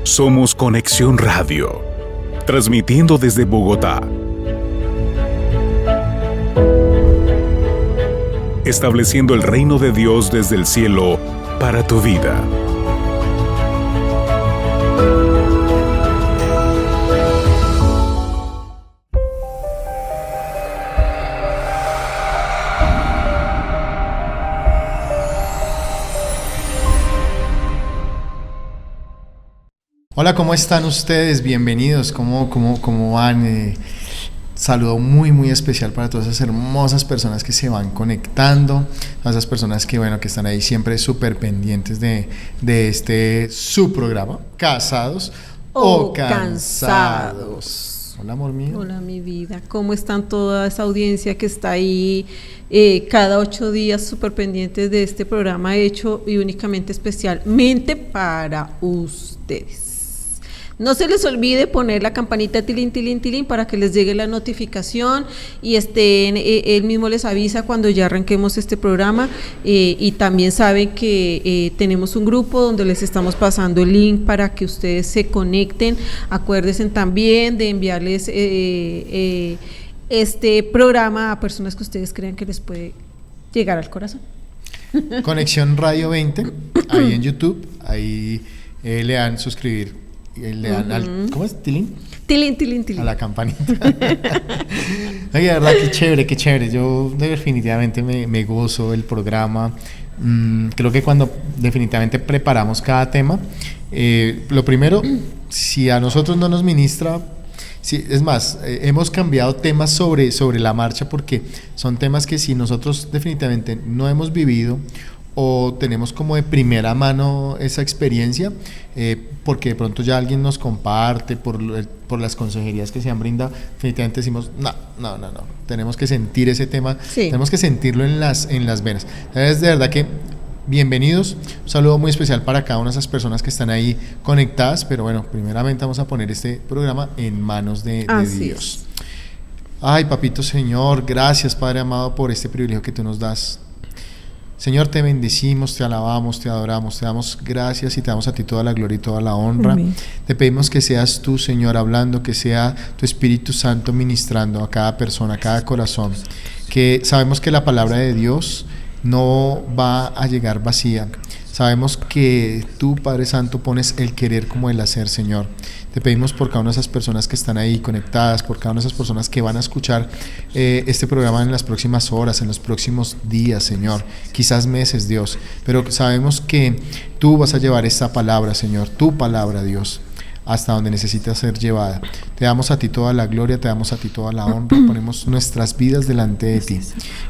Somos Conexión Radio, transmitiendo desde Bogotá. Estableciendo el reino de Dios desde el cielo para tu vida. Hola, ¿cómo están ustedes? Bienvenidos. ¿Cómo van? Saludo muy especial para todas esas hermosas personas que se van conectando, a esas personas que están ahí siempre súper pendientes de su programa, Casados o Cansados. Hola, amor mío. Hola, mi vida. ¿Cómo están toda esa audiencia que está ahí cada 8 días súper pendientes de este programa hecho y únicamente especialmente para ustedes? No se les olvide poner la campanita tilín para que les llegue la notificación y él mismo les avisa cuando ya arranquemos este programa, y también saben que tenemos un grupo donde les estamos pasando el link para que ustedes se conecten. Acuérdense también de enviarles este programa a personas que ustedes crean que les puede llegar al corazón. Conexión Radio 20, ahí en YouTube, ahí le dan suscribir. Le dan ¿cómo es? ¿Tilín? Tilín. A la campanita. Oye, de verdad, qué chévere. Yo definitivamente me gozo el programa. Creo que cuando definitivamente preparamos cada tema, lo primero, si a nosotros no nos ministra, es más, hemos cambiado temas sobre la marcha, porque son temas que si nosotros definitivamente no hemos vivido o tenemos como de primera mano esa experiencia, porque de pronto ya alguien nos comparte por las consejerías que se han brindado, definitivamente decimos, no, tenemos que sentir ese tema, sí. Tenemos que sentirlo en las venas. Entonces, de verdad que bienvenidos, un saludo muy especial para cada una de esas personas que están ahí conectadas, pero primeramente vamos a poner este programa en manos de Dios. Ay, papito Señor, gracias, Padre amado, por este privilegio que tú nos das. Señor, te bendecimos, te alabamos, te adoramos, te damos gracias y te damos a ti toda la gloria y toda la honra. Amén. Te pedimos que seas tú, Señor, hablando, que sea tu Espíritu Santo ministrando a cada persona, a cada corazón, que sabemos que la palabra de Dios no va a llegar vacía. Sabemos que tú, Padre Santo, pones el querer como el hacer, Señor. Te pedimos por cada una de esas personas que están ahí conectadas, por cada una de esas personas que van a escuchar este programa en las próximas horas, en los próximos días, Señor, quizás meses, Dios, pero sabemos que tú vas a llevar esta palabra, Señor, tu palabra, Dios, hasta donde necesita ser llevada. Te damos a ti toda la gloria, te damos a ti toda la honra, ponemos nuestras vidas delante de ti,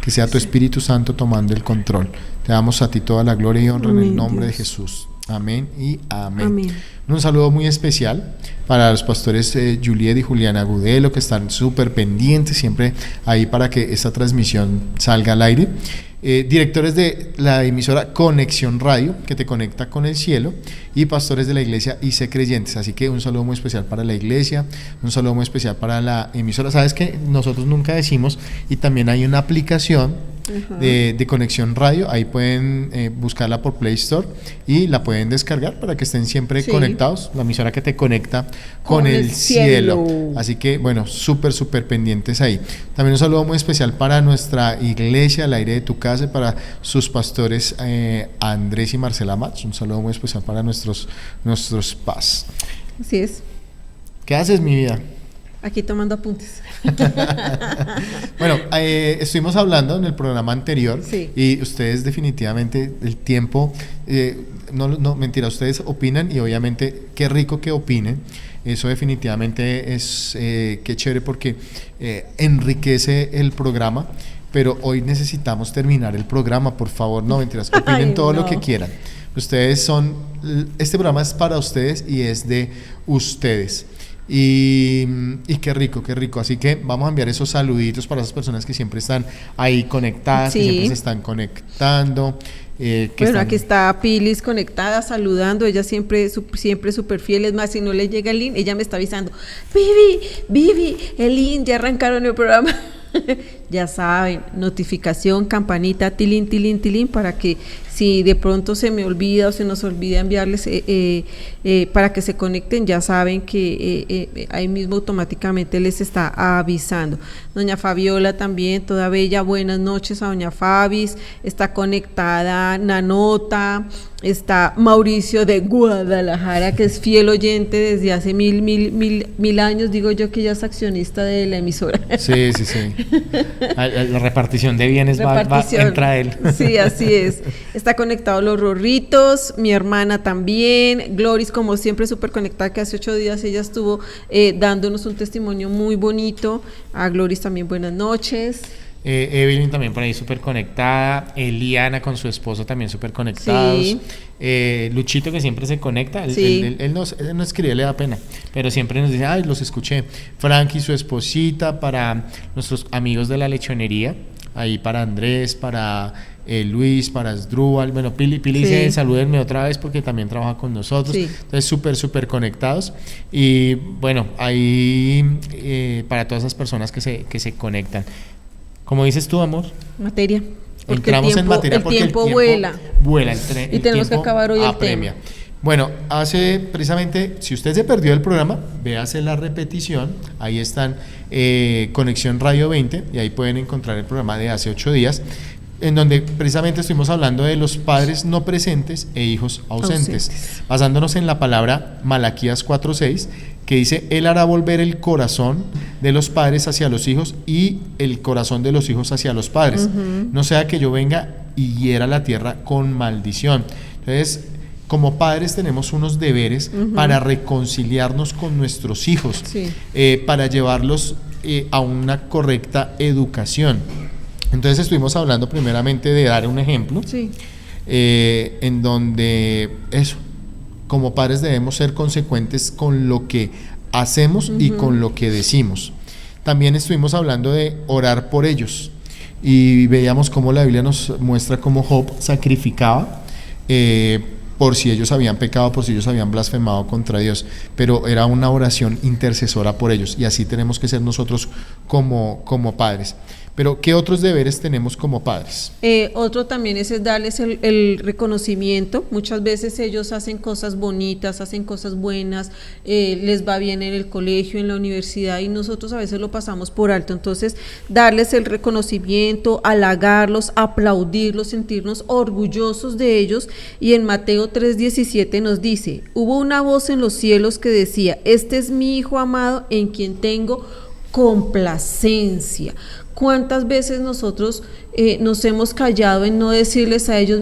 que sea tu Espíritu Santo tomando el control. Te damos a ti toda la gloria y honra. Amén, en el nombre Dios. De Jesús. Amén y amén. Amén. Un saludo muy especial para los pastores Juliet y Juliana Gudelo, que están súper pendientes siempre ahí para que esta transmisión salga al aire. Directores de la emisora Conexión Radio, que te conecta con el cielo, y pastores de la iglesia IC Creyentes. Así que un saludo muy especial para la iglesia, un saludo muy especial para la emisora. Sabes que nosotros nunca decimos, y también hay una aplicación de Conexión Radio, ahí pueden buscarla por Play Store y la pueden descargar para que estén siempre conectados, la emisora que te conecta con el cielo. Así que súper pendientes ahí. También un saludo muy especial para nuestra iglesia, al aire de tu casa, para sus pastores Andrés y Marcela Mach. Un saludo muy especial para nuestros paz. Así es. ¿Qué haces, mi vida? Aquí tomando apuntes. Estuvimos hablando en el programa anterior, y ustedes definitivamente el tiempo, no mentira, ustedes opinan, y obviamente qué rico que opinen. Eso definitivamente es qué chévere, porque enriquece el programa. Pero hoy necesitamos terminar el programa, por favor, no mentiras, opinen lo que quieran. Este programa es para ustedes y es de ustedes. Y qué rico. Así que vamos a enviar esos saluditos para esas personas que siempre están ahí conectadas, que siempre se están conectando. Aquí está Pilis conectada, saludando. Ella siempre súper fiel. Es más, si no le llega el link, ella me está avisando: Vivi, el link, ya arrancaron el programa. Ya saben, notificación, campanita, tilín, para que Si de pronto se me olvida o se nos olvida enviarles para que se conecten, ya saben que ahí mismo automáticamente les está avisando. Doña Fabiola también, toda bella, buenas noches a doña Fabis, está conectada Nanota, está Mauricio de Guadalajara, que es fiel oyente desde hace mil años, digo yo que ya es accionista de la emisora. Sí. La repartición de bienes entra él. Sí, así es. Está conectado los Rorritos, mi hermana también, Gloris como siempre súper conectada, que hace 8 días ella estuvo dándonos un testimonio muy bonito. A Gloris también buenas noches. Evelyn también por ahí súper conectada, Eliana con su esposo también súper conectados, sí. Luchito que siempre se conecta, sí. él no escribe, le da pena, pero siempre nos dice, ay, los escuché. Frankie, su esposita, para nuestros amigos de la lechonería, ahí para Andrés, para Luis, para Sdrúbal, bueno, Pili sí. Dice, salúdenme otra vez porque también trabaja con nosotros, sí. Entonces súper conectados, y bueno, ahí para todas esas personas que se conectan. Como dices tú, amor. Materia. Entramos en materia porque el tiempo vuela. Y tenemos que acabar hoy apremia. El tema. Bueno, precisamente, si usted se perdió el programa, véase la repetición. Ahí están Conexión Radio 20 y ahí pueden encontrar el programa de hace 8 días, en donde precisamente estuvimos hablando de los padres no presentes e hijos ausentes. Basándonos en la palabra Malaquías 4:6, que dice, Él hará volver el corazón de los padres hacia los hijos y el corazón de los hijos hacia los padres. No sea que yo venga y hiera la tierra con maldición. Entonces, como padres tenemos unos deberes para reconciliarnos con nuestros hijos, sí. Para llevarlos a una correcta educación. Entonces estuvimos hablando primeramente de dar un ejemplo, sí. En donde eso, como padres debemos ser consecuentes con lo que hacemos y con lo que decimos. También estuvimos hablando de orar por ellos y veíamos cómo la Biblia nos muestra cómo Job sacrificaba por si ellos habían pecado, por si ellos habían blasfemado contra Dios, pero era una oración intercesora por ellos, y así tenemos que ser nosotros como padres. Pero, ¿qué otros deberes tenemos como padres? Otro también es darles el reconocimiento. Muchas veces ellos hacen cosas bonitas, hacen cosas buenas, les va bien en el colegio, en la universidad, y nosotros a veces lo pasamos por alto. Entonces, darles el reconocimiento, halagarlos, aplaudirlos, sentirnos orgullosos de ellos. Y en Mateo 3:17 nos dice, hubo una voz en los cielos que decía, este es mi Hijo amado en quien tengo complacencia. ¿Cuántas veces nosotros nos hemos callado en no decirles a ellos,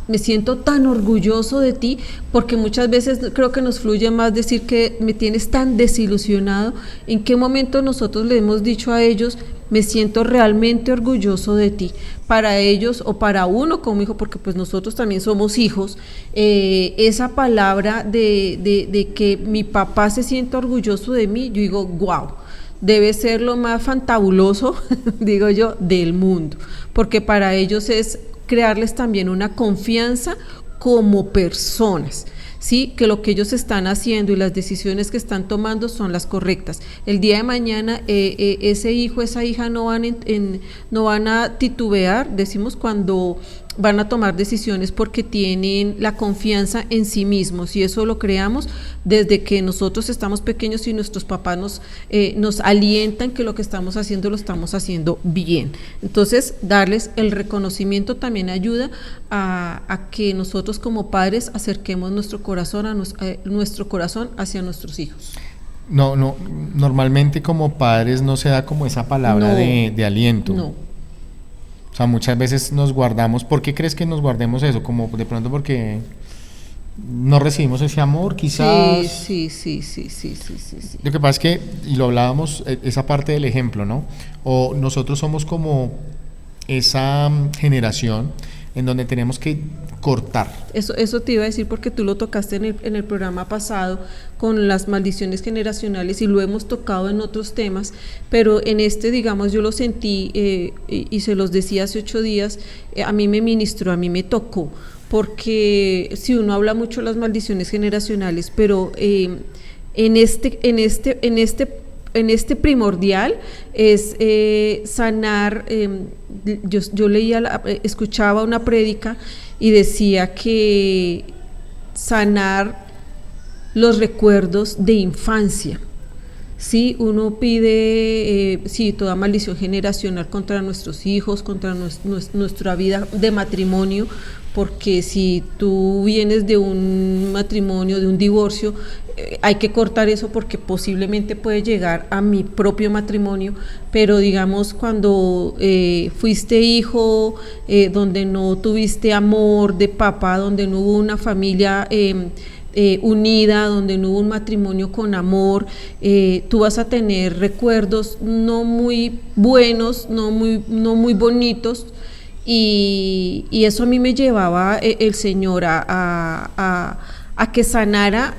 me siento tan orgulloso de ti? Porque muchas veces creo que nos fluye más decir que me tienes tan desilusionado. ¿En qué momento nosotros le hemos dicho a ellos, me siento realmente orgulloso de ti? Para ellos o para uno como hijo, porque pues nosotros también somos hijos, esa palabra de que mi papá se sienta orgulloso de mí, yo digo, wow. Debe ser lo más fantabuloso, digo yo, del mundo, porque para ellos es crearles también una confianza como personas, ¿sí? Que lo que ellos están haciendo y las decisiones que están tomando son las correctas. El día de mañana ese hijo, esa hija no van a titubear, decimos, cuando van a tomar decisiones, porque tienen la confianza en sí mismos, y eso lo creamos desde que nosotros estamos pequeños y nuestros papás nos alientan que lo que estamos haciendo lo estamos haciendo bien. Entonces, darles el reconocimiento también ayuda a que nosotros como padres acerquemos nuestro corazón hacia nuestros hijos. No, normalmente como padres no se da como esa palabra de aliento. No. O sea, muchas veces nos guardamos. ¿Por qué crees que nos guardemos eso? Como de pronto porque no recibimos ese amor, quizás. Sí. Lo que pasa es que, y lo hablábamos, esa parte del ejemplo, ¿no? O nosotros somos como esa generación en donde tenemos que cortar. Eso te iba a decir, porque tú lo tocaste en el programa pasado con las maldiciones generacionales, y lo hemos tocado en otros temas, pero en este, digamos, yo lo sentí y se los decía hace 8 días, a mí me ministró, a mí me tocó, porque si uno habla mucho de las maldiciones generacionales, pero en este en este primordial es sanar. Yo escuchaba una prédica y decía que sanar los recuerdos de infancia. Sí, uno pide toda maldición generacional contra nuestros hijos, contra nuestra vida de matrimonio, porque si tú vienes de un matrimonio, de un divorcio, hay que cortar eso porque posiblemente puede llegar a mi propio matrimonio, pero digamos cuando fuiste hijo, donde no tuviste amor de papá, donde no hubo una familia unida, donde no hubo un matrimonio con amor, tú vas a tener recuerdos no muy buenos, no muy bonitos, y eso a mí me llevaba el Señor a que sanara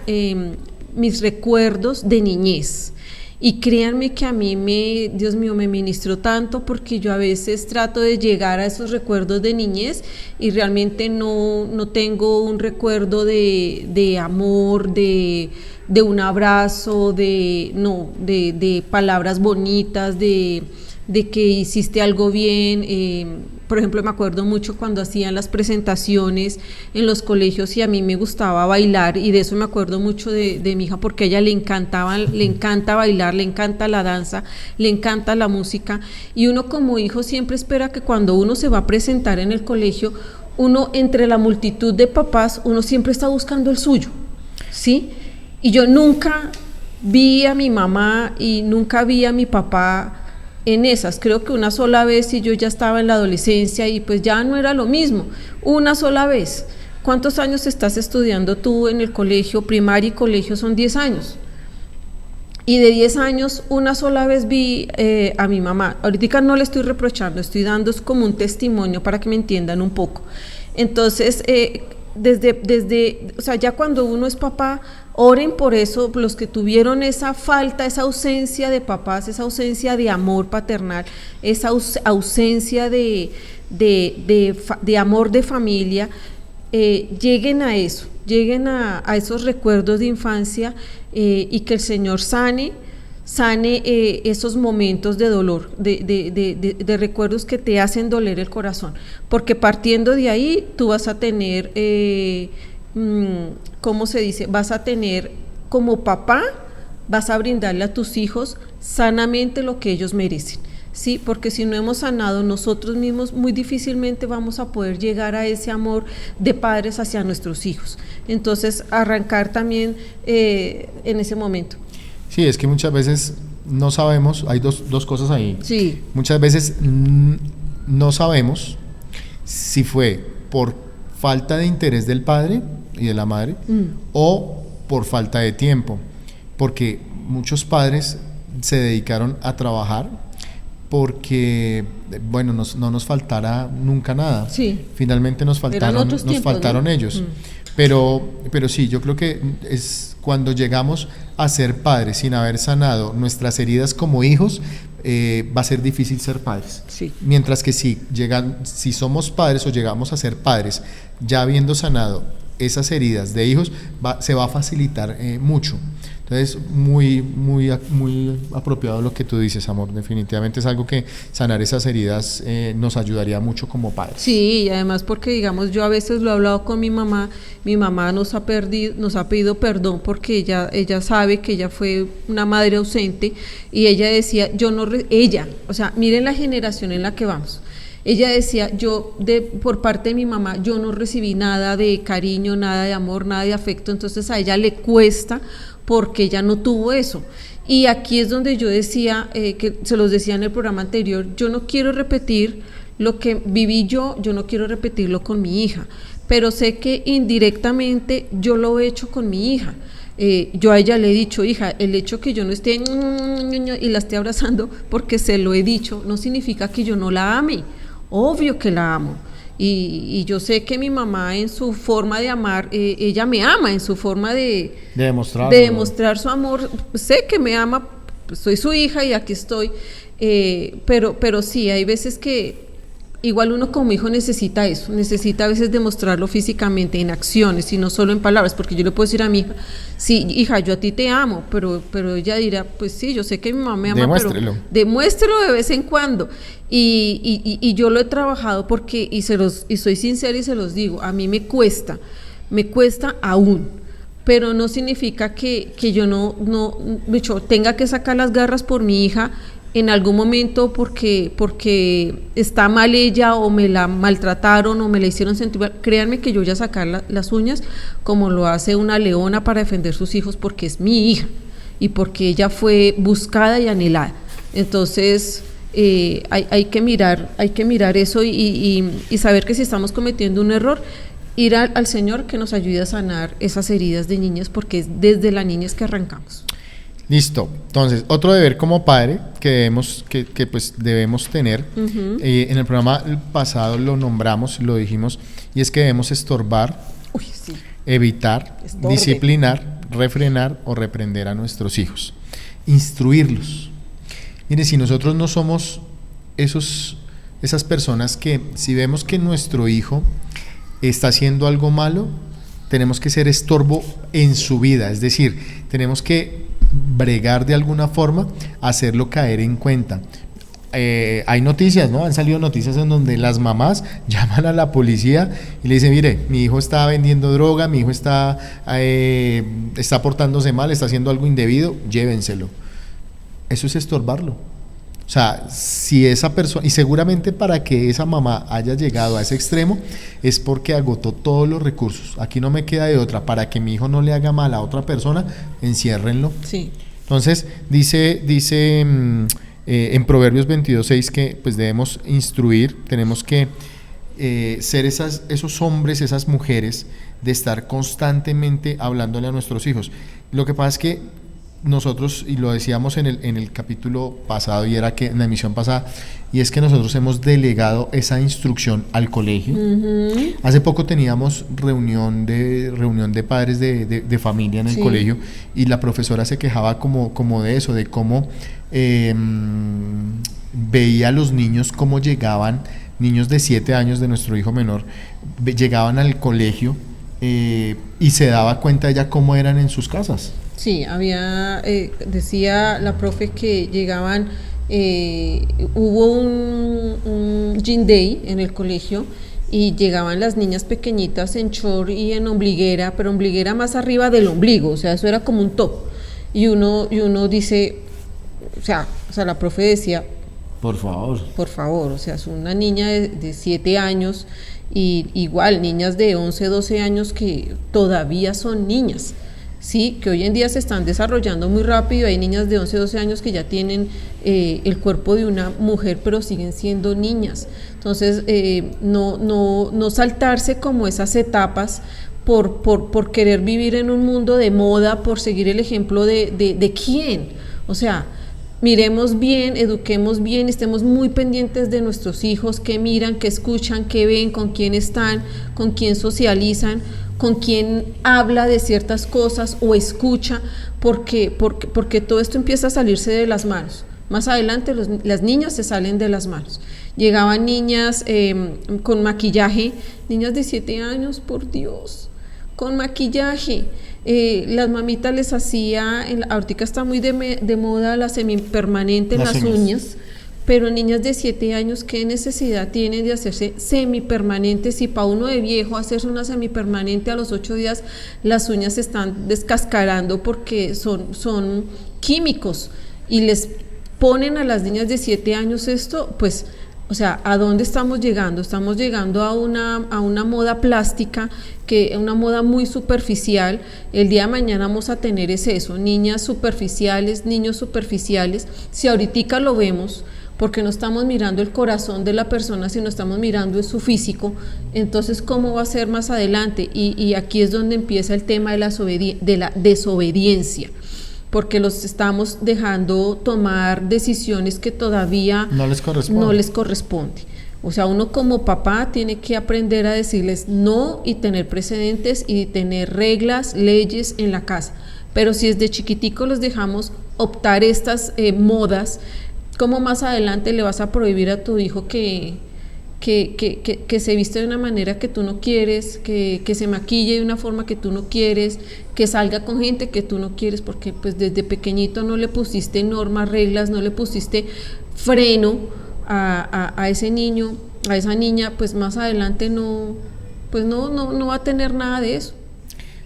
mis recuerdos de niñez. Y créanme que a mí Dios mío, me ministró tanto, porque yo a veces trato de llegar a esos recuerdos de niñez y realmente no tengo un recuerdo de amor, de un abrazo, de palabras bonitas, de que hiciste algo bien. Por ejemplo, me acuerdo mucho cuando hacían las presentaciones en los colegios y a mí me gustaba bailar, y de eso me acuerdo mucho de mi hija, porque a ella le encanta bailar, le encanta la danza, le encanta la música, y uno como hijo siempre espera que cuando uno se va a presentar en el colegio, uno entre la multitud de papás, uno siempre está buscando el suyo, ¿sí? Y yo nunca vi a mi mamá y nunca vi a mi papá en esas. Creo que una sola vez, y yo ya estaba en la adolescencia y pues ya no era lo mismo, una sola vez. ¿Cuántos años estás estudiando tú en el colegio? Primaria y colegio son 10 años. Y de 10 años, una sola vez vi a mi mamá. Ahorita no le estoy reprochando, estoy dando como un testimonio para que me entiendan un poco. Entonces, o sea, ya cuando uno es papá, oren por eso, los que tuvieron esa falta, esa ausencia de papás, esa ausencia de amor paternal, esa ausencia de amor de familia, lleguen a eso, lleguen a esos recuerdos de infancia, y que el Señor sane esos momentos de dolor, de recuerdos que te hacen doler el corazón, porque partiendo de ahí tú vas a tener, ¿cómo se dice? Vas a tener como papá, vas a brindarle a tus hijos sanamente lo que ellos merecen, ¿sí? Porque si no hemos sanado nosotros mismos, muy difícilmente vamos a poder llegar a ese amor de padres hacia nuestros hijos. Entonces, arrancar también en ese momento. Sí, es que muchas veces no sabemos, hay dos cosas ahí. Sí. Muchas veces no sabemos si fue por falta de interés del padre y de la madre, o por falta de tiempo, porque muchos padres se dedicaron a trabajar porque, bueno, no nos faltara nunca nada. Sí. Finalmente nos faltaron, ¿no? Ellos. Pero sí, yo creo que es cuando llegamos a ser padres sin haber sanado nuestras heridas como hijos, va a ser difícil ser padres. Sí. Mientras que si somos padres o llegamos a ser padres ya habiendo sanado esas heridas de hijos, se va a facilitar mucho. Entonces, muy apropiado lo que tú dices, amor. Definitivamente es algo que sanar esas heridas nos ayudaría mucho como padres. Sí, y además porque, digamos, yo a veces lo he hablado con mi mamá nos ha pedido perdón porque ella sabe que ella fue una madre ausente, y ella decía, o sea, miren la generación en la que vamos. Ella decía, por parte de mi mamá, yo no recibí nada de cariño, nada de amor, nada de afecto, entonces a ella le cuesta porque ella no tuvo eso. Y aquí es donde yo decía, que se los decía en el programa anterior, yo no quiero repetir lo que viví yo no quiero repetirlo con mi hija, pero sé que indirectamente yo lo he hecho con mi hija. Yo a ella le he dicho, hija, el hecho que yo no esté y la esté abrazando porque se lo he dicho, no significa que yo no la ame. Obvio que la amo, y yo sé que mi mamá, en su forma de amar, ella me ama, en su forma de demostrar su amor, sé que me ama, soy su hija y aquí estoy, pero sí, hay veces que igual uno como hijo necesita eso, necesita a veces demostrarlo físicamente, en acciones, y no solo en palabras, porque yo le puedo decir a mi hija, sí, hija, yo a ti te amo, pero ella dirá, pues sí, yo sé que mi mamá me ama, Demuéstrelo. pero demuéstrelo de vez en cuando. Y yo lo he trabajado porque, y soy sincera y se los digo, a mí me cuesta aún, pero no significa que yo no tenga que sacar las garras por mi hija en algún momento porque está mal ella, o me la maltrataron, o me la hicieron sentir mal. Créanme que yo voy a sacar las uñas como lo hace una leona para defender sus hijos, porque es mi hija y porque ella fue buscada y anhelada. Entonces hay que mirar eso y saber que si estamos cometiendo un error, ir al Señor que nos ayude a sanar esas heridas de niñez, porque es desde la niñez que arrancamos. Listo. Entonces, otro deber como padre que debemos tener, en el programa pasado lo nombramos, lo dijimos, y es que debemos estorbar, Sí. evitar, disciplinar, refrenar o reprender a nuestros hijos, instruirlos. Mire, si nosotros no somos esas personas que, si vemos que nuestro hijo está haciendo algo malo, tenemos que ser estorbo en su vida, es decir, tenemos que bregar de alguna forma, hacerlo caer en cuenta. Hay noticias, ¿no? Han salido noticias en donde las mamás llaman a la policía y le dicen, mire, mi hijo está vendiendo droga, mi hijo está portándose mal, está haciendo algo indebido, llévenselo. Eso es estorbarlo. O sea, si esa persona, y seguramente para que esa mamá haya llegado a ese extremo, es porque agotó todos los recursos. Aquí no me queda de otra, para que mi hijo no le haga mal a otra persona, enciérrenlo. Sí. Entonces, dice en Proverbios 22:6 que pues debemos instruir, tenemos que ser esos hombres, esas mujeres, de estar constantemente hablándole a nuestros hijos. Lo que pasa es que nosotros, y lo decíamos en el capítulo pasado, y era que en la emisión pasada, y es que nosotros hemos delegado esa instrucción al colegio. Uh-huh. Hace poco teníamos reunión de padres de familia en el colegio, y la profesora se quejaba como de eso, de cómo veía a los niños cómo llegaban, niños de 7 años de nuestro hijo menor, llegaban al colegio y se daba cuenta ella cómo eran en sus casas. Sí, decía la profe que llegaban, hubo un Gym Day en el colegio y llegaban las niñas pequeñitas en short y en ombliguera, pero ombliguera más arriba del ombligo, o sea, eso era como un top. Y uno dice, o sea, la profe decía, por favor, o sea, es una niña de 7 años, y igual niñas de 11, 12 años que todavía son niñas. Sí, que hoy en día se están desarrollando muy rápido, hay niñas de 11, 12 años que ya tienen el cuerpo de una mujer, pero siguen siendo niñas. Entonces, no saltarse como esas etapas por querer vivir en un mundo de moda, por seguir el ejemplo de quién. O sea, miremos bien, eduquemos bien, estemos muy pendientes de nuestros hijos, qué miran, qué escuchan, qué ven, con quién están, con quién socializan, con quién habla de ciertas cosas o escucha, porque todo esto empieza a salirse de las manos. Más adelante las niñas se salen de las manos. Llegaban niñas con maquillaje, niñas de 7 años, por Dios, con maquillaje. Las mamitas les hacía, ahorita está muy de moda la semipermanente en las uñas. Pero niñas de 7 años, ¿qué necesidad tienen de hacerse semipermanentes? Si para uno de viejo hacerse una semipermanente a los 8 días, las uñas se están descascarando porque son químicos, y les ponen a las niñas de 7 años esto, pues, o sea, ¿a dónde estamos llegando? Estamos llegando a una moda plástica, una moda muy superficial. El día de mañana vamos a tener eso, niñas superficiales, niños superficiales. Si ahorita lo vemos, porque no estamos mirando el corazón de la persona, sino estamos mirando su físico, entonces ¿cómo va a ser más adelante? Y aquí es donde empieza el tema de la desobediencia, porque los estamos dejando tomar decisiones que todavía no les corresponde. O sea, uno como papá tiene que aprender a decirles no, y tener precedentes y tener reglas, leyes en la casa. Pero si desde chiquitico los dejamos optar estas modas, ¿cómo más adelante le vas a prohibir a tu hijo que que se viste de una manera que tú no quieres, que se maquille de una forma que tú no quieres, que salga con gente que tú no quieres, porque pues desde pequeñito no le pusiste normas, reglas, no le pusiste freno a ese niño, a esa niña, pues más adelante no va a tener nada de eso.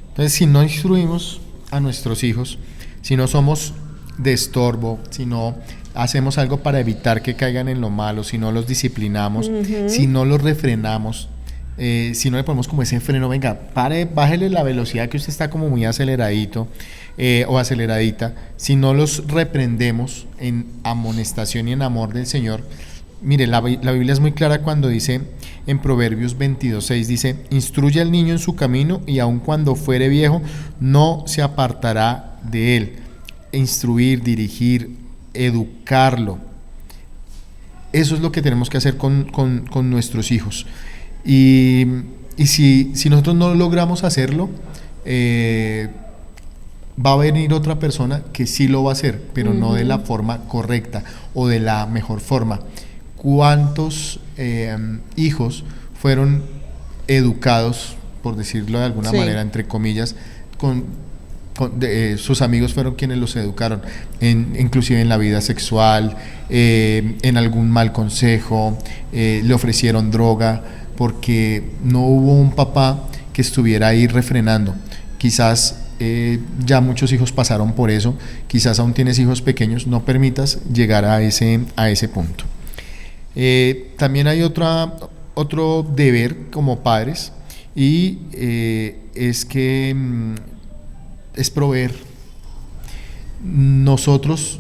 Entonces, si no instruimos a nuestros hijos, si no somos de estorbo, si no hacemos algo para evitar que caigan en lo malo, si no los disciplinamos, si no los refrenamos, si no le ponemos como ese freno, venga, bájele la velocidad que usted está como muy aceleradito o aceleradita, si no los reprendemos en amonestación y en amor del Señor. Mire, la Biblia es muy clara cuando dice en Proverbios 22:6, dice: instruye al niño en su camino y aun cuando fuere viejo no se apartará de él. Instruir, dirigir, educarlo. Eso es lo que tenemos que hacer con nuestros hijos. Y si nosotros no logramos hacerlo, va a venir otra persona que sí lo va a hacer, pero no de la forma correcta o de la mejor forma. ¿Cuántos hijos fueron educados, por decirlo de alguna manera, entre comillas, sus amigos fueron quienes los educaron, inclusive en la vida sexual, en algún mal consejo, le ofrecieron droga, porque no hubo un papá que estuviera ahí refrenando? Quizás ya muchos hijos pasaron por eso, quizás aún tienes hijos pequeños, no permitas llegar a ese punto. También hay otro deber como padres, y es que es proveer. Nosotros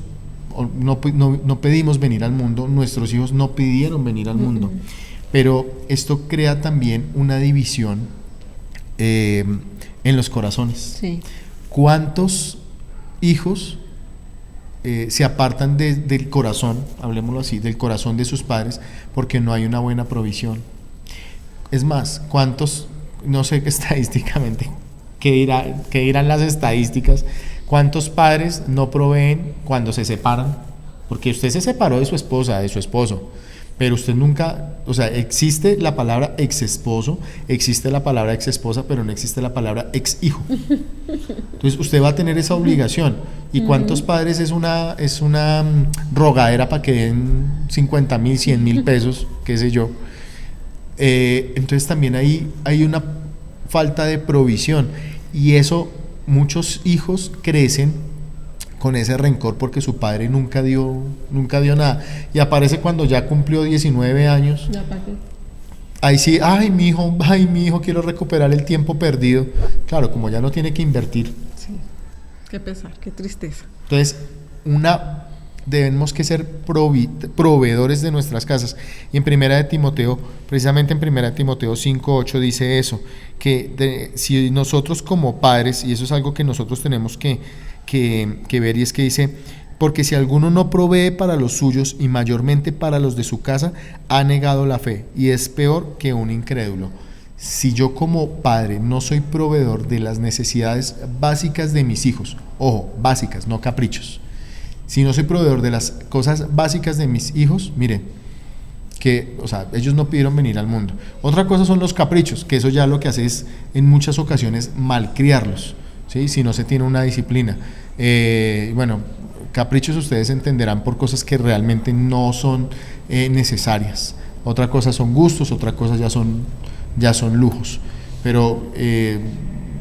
no pedimos venir al mundo, nuestros hijos no pidieron venir al mundo, pero esto crea también una división en los corazones. Sí. ¿Cuántos hijos se apartan del corazón, hablemoslo así, del corazón de sus padres, porque no hay una buena provisión? Es más, ¿cuántos, no sé qué estadísticamente, qué dirán las estadísticas, cuántos padres no proveen cuando se separan? Porque usted se separó de su esposa, de su esposo, pero usted nunca, o sea, existe la palabra ex esposo, existe la palabra ex esposa, pero no existe la palabra ex hijo. Entonces usted va a tener esa obligación. ¿Y cuántos padres es una rogadera para que den 50,000, 100,000 pesos, qué sé yo? Entonces también hay una falta de provisión, y eso, muchos hijos crecen con ese rencor porque su padre nunca dio nada, y aparece cuando ya cumplió 19 años. Ahí sí, ay mi hijo, quiero recuperar el tiempo perdido. Claro, como ya no tiene que invertir. Sí. Qué pesar, qué tristeza. Entonces, debemos que ser proveedores de nuestras casas. Y en Primera de Timoteo, precisamente en Primera de Timoteo 5:8 dice eso, que si nosotros como padres, y eso es algo que nosotros tenemos que ver, y es que dice: porque si alguno no provee para los suyos y mayormente para los de su casa, ha negado la fe y es peor que un incrédulo. Si yo como padre no soy proveedor de las necesidades básicas de mis hijos, ojo, básicas, no caprichos, si no soy proveedor de las cosas básicas de mis hijos, miren, ellos no pidieron venir al mundo. Otra cosa son los caprichos, que eso ya lo que hace es en muchas ocasiones malcriarlos, ¿sí? Si no se tiene una disciplina. Caprichos ustedes entenderán por cosas que realmente no son necesarias. Otra cosa son gustos, otra cosa ya son lujos. Pero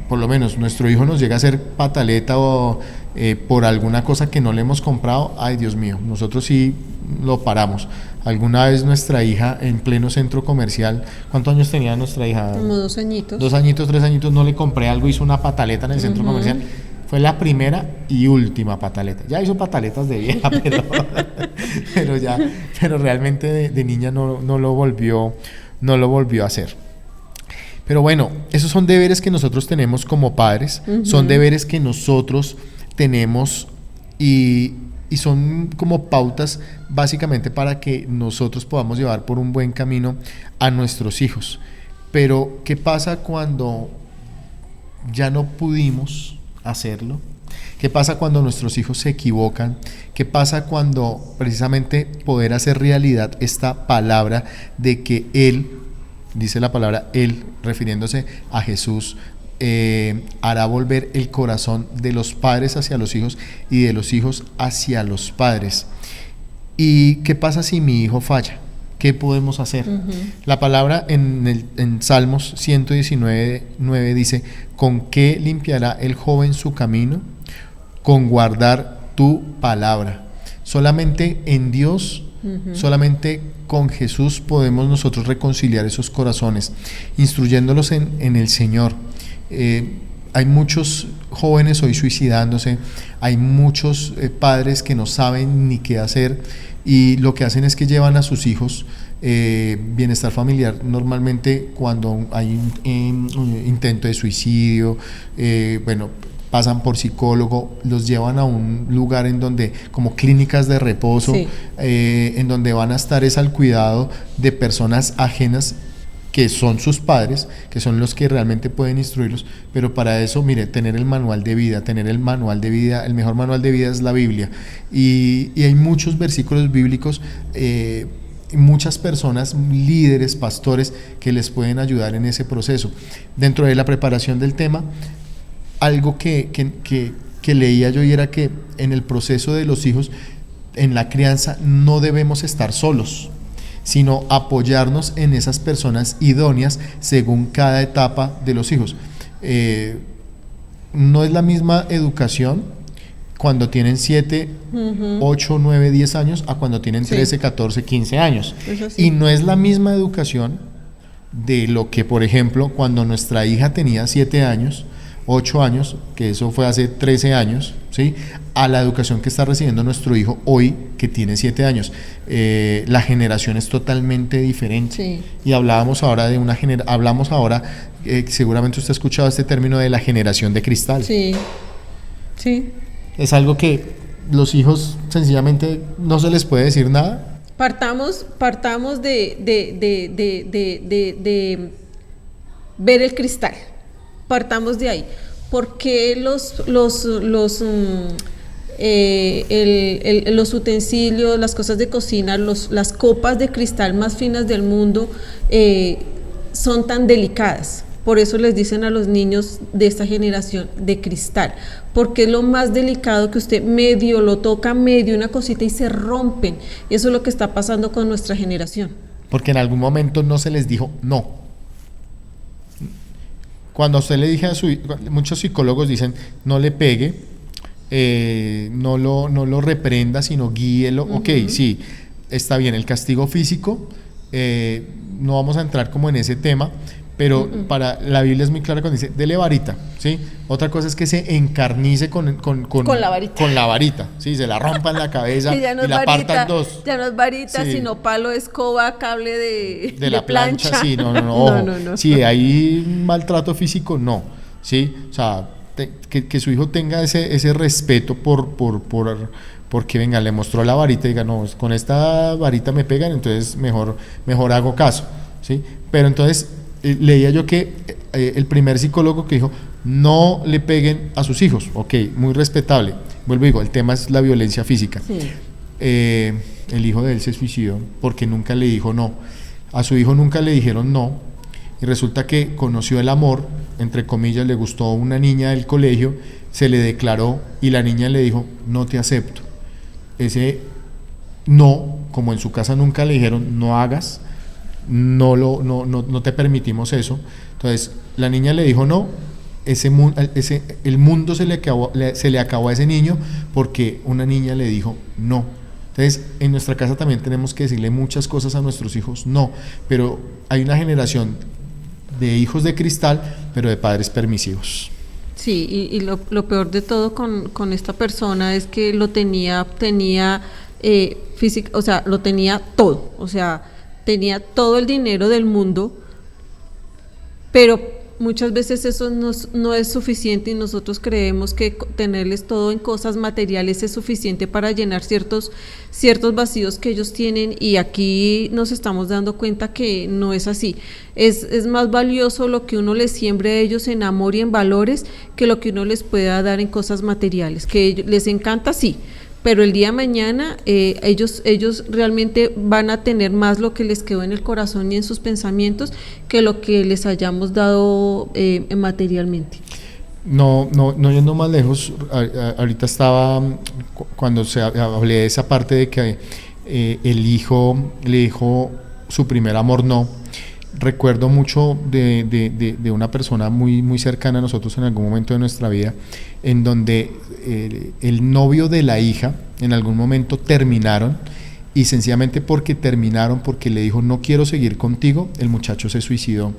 por lo menos nuestro hijo nos llega a hacer pataleta o por alguna cosa que no le hemos comprado, ay Dios mío, nosotros sí lo paramos. Alguna vez nuestra hija en pleno centro comercial, ¿cuántos años tenía nuestra hija? Como 2 añitos. 2 añitos, 3 añitos, no le compré algo, hizo una pataleta en el centro comercial. Fue la primera y última pataleta. Ya hizo pataletas de vieja, pero realmente de niña no lo volvió a hacer. Pero bueno, esos son deberes que nosotros tenemos como padres, son deberes que nosotros tenemos y son como pautas básicamente para que nosotros podamos llevar por un buen camino a nuestros hijos. Pero ¿qué pasa cuando ya no pudimos hacerlo? ¿Qué pasa cuando nuestros hijos se equivocan? ¿Qué pasa cuando precisamente poder hacer realidad esta palabra de que Él, dice la palabra Él, refiriéndose a Jesús, hará volver el corazón de los padres hacia los hijos y de los hijos hacia los padres? ¿Y qué pasa si mi hijo falla? ¿Qué podemos hacer? La palabra en Salmos 119:9 dice: ¿con qué limpiará el joven su camino? Con guardar tu palabra. Solamente en Dios, solamente con Jesús podemos nosotros reconciliar esos corazones, instruyéndolos en el Señor. Hay muchos jóvenes hoy suicidándose, hay muchos padres que no saben ni qué hacer, y lo que hacen es que llevan a sus hijos. Bienestar familiar, normalmente cuando hay un intento de suicidio, pasan por psicólogo, los llevan a un lugar en donde, como clínicas de reposo, sí, en donde van a estar es al cuidado de personas ajenas, que son sus padres, que son los que realmente pueden instruirlos. Pero para eso, mire, tener el manual de vida, el mejor manual de vida es la Biblia, y hay muchos versículos bíblicos, muchas personas, líderes, pastores, que les pueden ayudar en ese proceso. Dentro de la preparación del tema, algo que leía yo, y era que en el proceso de los hijos, en la crianza, no debemos estar solos, sino apoyarnos en esas personas idóneas según cada etapa de los hijos. No es la misma educación cuando tienen 7, 8, 9, 10 años a cuando tienen 13, 14, 15 años. Sí. Y no es la misma educación de lo que, por ejemplo, cuando nuestra hija tenía 7 años, 8 años, que eso fue hace 13 años, ¿sí?, a la educación que está recibiendo nuestro hijo hoy, que tiene 7 años. La generación es totalmente diferente. Sí. Y hablábamos ahora de seguramente usted ha escuchado este término de la generación de cristal. Sí, sí. Es algo que los hijos sencillamente no se les puede decir nada. Partamos de ver el cristal. Partamos de ahí. ¿Por qué los utensilios, las cosas de cocina, las copas de cristal más finas del mundo son tan delicadas? Por eso les dicen a los niños de esta generación de cristal, porque es lo más delicado, que usted medio lo toca, medio una cosita y se rompen. Eso es lo que está pasando con nuestra generación. Porque en algún momento no se les dijo no. Cuando a usted le dije muchos psicólogos dicen: no le pegue, no lo reprenda, sino guíelo. Ok, sí, está bien, el castigo físico, no vamos a entrar como en ese tema, pero para la Biblia es muy clara cuando dice: dele varita, ¿sí? Otra cosa es que se encarnice con la varita, ¿sí? Se la rompa en la cabeza y no la parta en dos. Ya no es varita, sí, sino palo de escoba, cable de la plancha. Sí, no. Sí, hay maltrato físico, no, ¿sí? O sea, que su hijo tenga ese respeto porque venga, le mostró la varita y diga: no, con esta varita me pegan, entonces mejor hago caso, ¿sí? Pero entonces leía yo que el primer psicólogo que dijo: no le peguen a sus hijos. Ok, muy respetable. Vuelvo y digo, el tema es la violencia física. Sí. El hijo de él se suicidó porque nunca le dijo no. A su hijo nunca le dijeron no, y resulta que conoció el amor, entre comillas, le gustó una niña del colegio, se le declaró y la niña le dijo: no te acepto. Ese no, como en su casa nunca le dijeron no hagas, no te permitimos eso, entonces la niña le dijo no. El mundo se le acabó a ese niño porque una niña le dijo no. Entonces, en nuestra casa también tenemos que decirle muchas cosas a nuestros hijos no, pero hay una generación de hijos de cristal, pero de padres permisivos. Sí, y lo peor de todo con esta persona es que lo tenía física, o sea, lo tenía todo, o sea, tenía todo el dinero del mundo, pero muchas veces eso no es suficiente y nosotros creemos que tenerles todo en cosas materiales es suficiente para llenar ciertos vacíos que ellos tienen, y aquí nos estamos dando cuenta que no es así. Es más valioso lo que uno les siembre a ellos en amor y en valores que lo que uno les pueda dar en cosas materiales, que les encanta, sí, pero el día de mañana ellos realmente van a tener más lo que les quedó en el corazón y en sus pensamientos que lo que les hayamos dado materialmente. No yendo más lejos, ahorita estaba, cuando hablé de esa parte de que el hijo le dijo su primer amor no, recuerdo mucho de una persona muy, muy cercana a nosotros en algún momento de nuestra vida, en donde el novio de la hija en algún momento terminaron, y sencillamente porque le dijo no quiero seguir contigo, el muchacho se suicidó,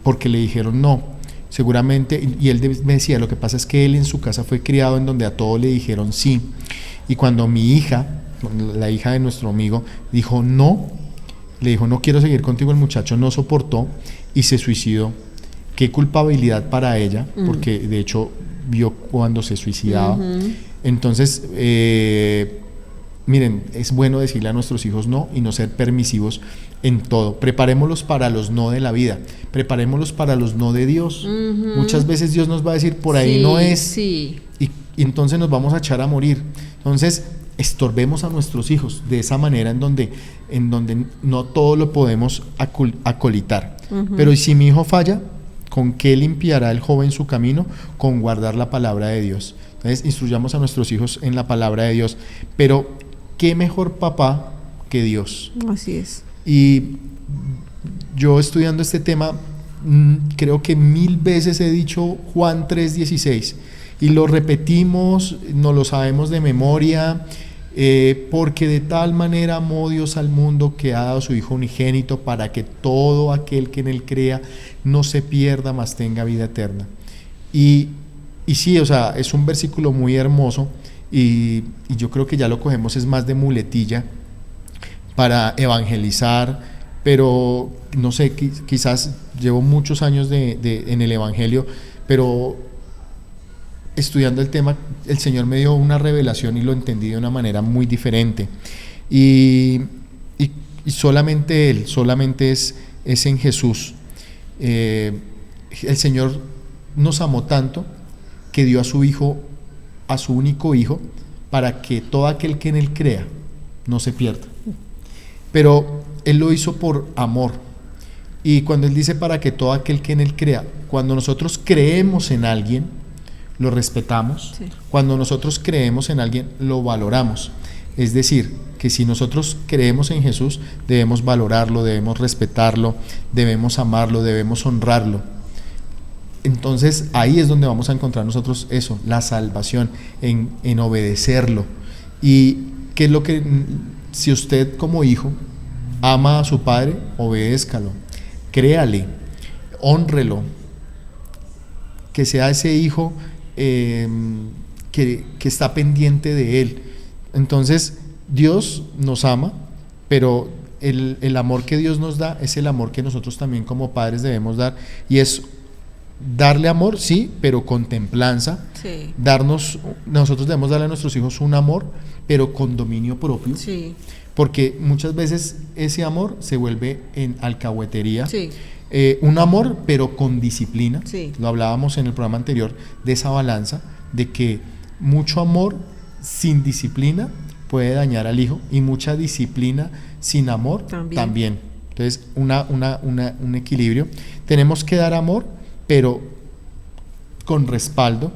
porque le dijeron no, seguramente, y él me decía, lo que pasa es que él en su casa fue criado en donde a todo le dijeron sí, y cuando mi hija, la hija de nuestro amigo, dijo no, le dijo no quiero seguir contigo, el muchacho no soportó y se suicidó. Qué culpabilidad para ella, porque de hecho vio cuando se suicidaba. Entonces, miren, es bueno decirle a nuestros hijos no y no ser permisivos en todo. Preparémoslos para los no de la vida, preparémoslos para los no de Dios. Muchas veces Dios nos va a decir por ahí no es, y entonces nos vamos a echar a morir. Entonces, estorbemos a nuestros hijos de esa manera en donde no todo lo podemos acolitar. Pero ¿y si mi hijo falla? ¿Con qué limpiará el joven su camino? Con guardar la palabra de Dios. Entonces, instruyamos a nuestros hijos en la palabra de Dios. Pero, ¿qué mejor papá que Dios? Así es. Y yo estudiando este tema, creo que 1000 veces he dicho Juan 3:16. Y lo repetimos, no lo sabemos de memoria, porque de tal manera amó Dios al mundo que ha dado a su Hijo unigénito para que todo aquel que en él crea no se pierda, mas tenga vida eterna. Y sí, o sea, es un versículo muy hermoso, y yo creo que ya lo cogemos es más de muletilla para evangelizar, pero no sé, quizás llevo muchos años en el evangelio, pero estudiando el tema, el Señor me dio una revelación y lo entendí de una manera muy diferente, y solamente Él, solamente es en Jesús. El Señor nos amó tanto que dio a su Hijo, a su único Hijo, para que todo aquel que en Él crea no se pierda, pero Él lo hizo por amor. Y cuando Él dice para que todo aquel que en Él crea, cuando nosotros creemos en alguien, lo respetamos. Sí. Cuando nosotros creemos en alguien, lo valoramos. Es decir, que si nosotros creemos en Jesús, debemos valorarlo, debemos respetarlo, debemos amarlo, debemos honrarlo. Entonces ahí es donde vamos a encontrar nosotros eso, la salvación, en obedecerlo. Y qué es lo que, si usted como hijo ama a su padre, obedézcalo, créale, hónrelo, que sea ese hijo que está pendiente de él. Entonces Dios nos ama, pero el amor que Dios nos da es el amor que nosotros también como padres debemos dar, y es darle amor, sí, pero con templanza. Sí. Nosotros debemos darle a nuestros hijos un amor, pero con dominio propio. Sí. Porque muchas veces ese amor se vuelve en alcahuetería. Sí. Un amor, pero con disciplina. Sí. Lo hablábamos en el programa anterior de esa balanza, de que mucho amor sin disciplina puede dañar al hijo, y mucha disciplina sin amor también. Entonces, un equilibrio. Tenemos que dar amor, pero con respaldo,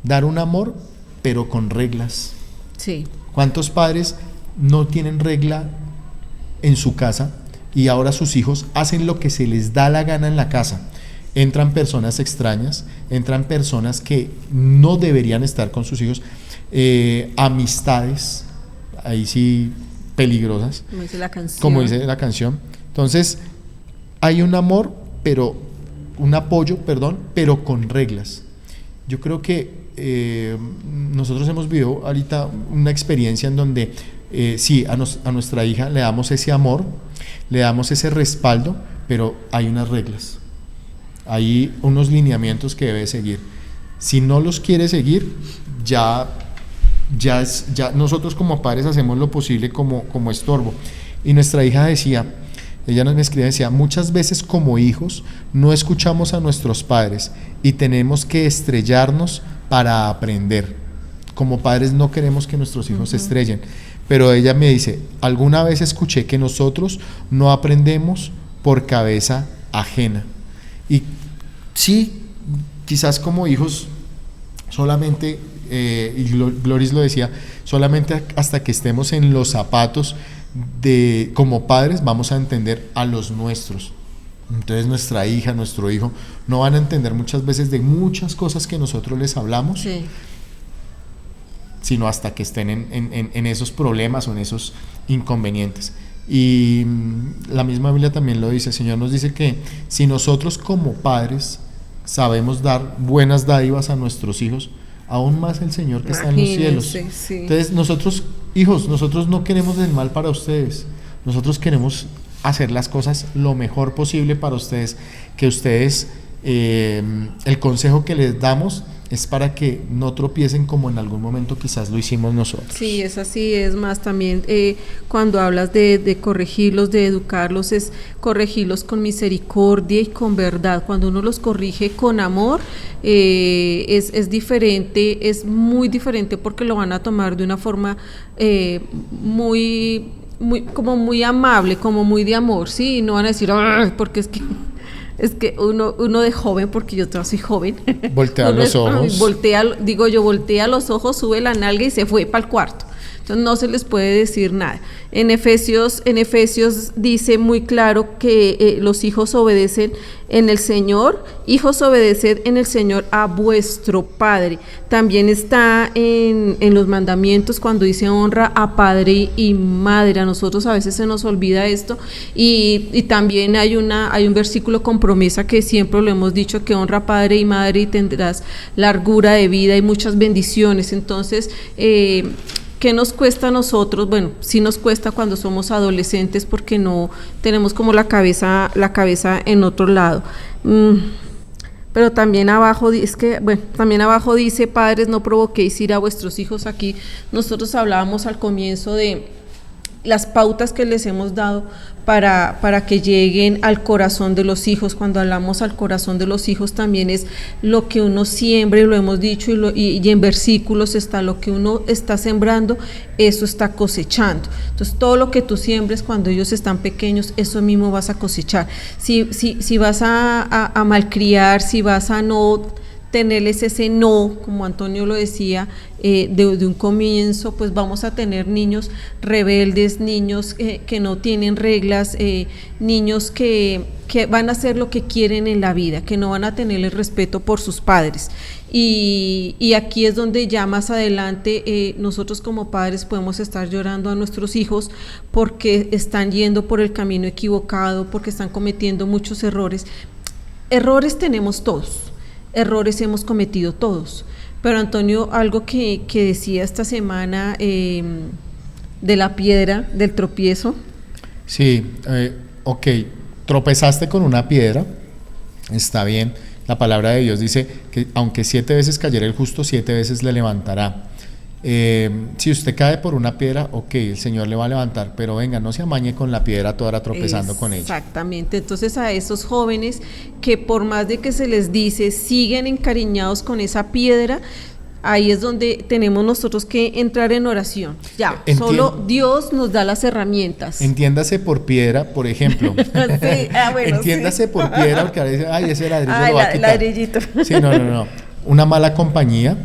dar un amor, pero con reglas. Sí. ¿Cuántos padres no tienen regla en su casa y ahora sus hijos hacen lo que se les da la gana en la casa? Entran personas extrañas, entran personas que no deberían estar con sus hijos, amistades, ahí sí peligrosas, como dice la canción. Entonces, hay un amor, un apoyo, pero con reglas. Yo creo que nosotros hemos vivido ahorita una experiencia en donde sí, a nuestra hija le damos ese amor, le damos ese respaldo, pero hay unas reglas. Hay unos lineamientos que debe seguir. Si no los quiere seguir, ya nosotros como padres hacemos lo posible como estorbo. Y nuestra hija decía, ella nos escribía, decía, muchas veces como hijos no escuchamos a nuestros padres y tenemos que estrellarnos para aprender. Como padres no queremos que nuestros hijos se estrellen, pero ella me dice, alguna vez escuché que nosotros no aprendemos por cabeza ajena. Y sí, quizás como hijos solamente, y Gloris lo decía, solamente hasta que estemos en los zapatos como padres vamos a entender a los nuestros. Entonces nuestra hija, nuestro hijo no van a entender muchas veces de muchas cosas que nosotros les hablamos, sí, sino hasta que estén en esos problemas o en esos inconvenientes. Y la misma Biblia también lo dice, el Señor nos dice que si nosotros como padres sabemos dar buenas dádivas a nuestros hijos, aún más el Señor que está en los cielos. Sí. Entonces nosotros, hijos, nosotros no queremos el mal para ustedes, nosotros queremos hacer las cosas lo mejor posible para ustedes, que ustedes, el consejo que les damos es para que no tropiecen como en algún momento quizás lo hicimos nosotros. Sí, es así, es más también cuando hablas de corregirlos, de educarlos, es corregirlos con misericordia y con verdad. Cuando uno los corrige con amor, es diferente, es muy diferente porque lo van a tomar de una forma muy amable, como muy de amor, ¿sí? Y no van a decir, porque es que uno de joven, porque yo soy joven, voltea los ojos. Voltea los ojos, sube la nalga y se fue para el cuarto. Entonces no se les puede decir nada. En Efesios dice muy claro que los hijos obedecen en el Señor, hijos obedeced en el Señor a vuestro Padre. También está en los mandamientos cuando dice honra a padre y madre. A nosotros a veces se nos olvida esto y también hay un versículo con promesa que siempre lo hemos dicho, que honra a padre y madre y tendrás largura de vida y muchas bendiciones. Entonces, ¿qué nos cuesta a nosotros? Bueno, sí nos cuesta cuando somos adolescentes porque no tenemos como la cabeza en otro lado. Pero también abajo dice, padres, no provoquéis ira a vuestros hijos. Aquí nosotros hablábamos al comienzo de las pautas que les hemos dado para que lleguen al corazón de los hijos. Cuando hablamos al corazón de los hijos también es lo que uno siembre, lo hemos dicho, y en versículos está lo que uno está sembrando, eso está cosechando. Entonces todo lo que tú siembres cuando ellos están pequeños, eso mismo vas a cosechar. Si vas a malcriar, si vas a no tenerles ese no, como Antonio lo decía, de un comienzo, pues vamos a tener niños rebeldes, niños que no tienen reglas, niños que van a hacer lo que quieren en la vida, que no van a tener el respeto por sus padres. Y aquí es donde ya más adelante nosotros como padres podemos estar llorando a nuestros hijos porque están yendo por el camino equivocado, porque están cometiendo muchos errores. Errores tenemos todos. Errores hemos cometido todos, pero Antonio, algo que decía esta semana de la piedra, del tropiezo. Sí, ok, tropezaste con una piedra, está bien, la palabra de Dios dice que aunque 7 veces cayera el justo, 7 veces le levantará. Si usted cae por una piedra, ok, el Señor le va a levantar, pero venga, no se amañe con la piedra toda hora tropezando con ella. Exactamente, entonces a esos jóvenes que por más de que se les dice, siguen encariñados con esa piedra, ahí es donde tenemos nosotros que entrar en oración. Ya, solo Dios nos da las herramientas. Entiéndase por piedra, por ejemplo. Sí, bueno, entiéndase sí. por piedra, porque a veces, ese ladrillo lo va a quitar. Ladrillito. Sí, no. Una mala compañía.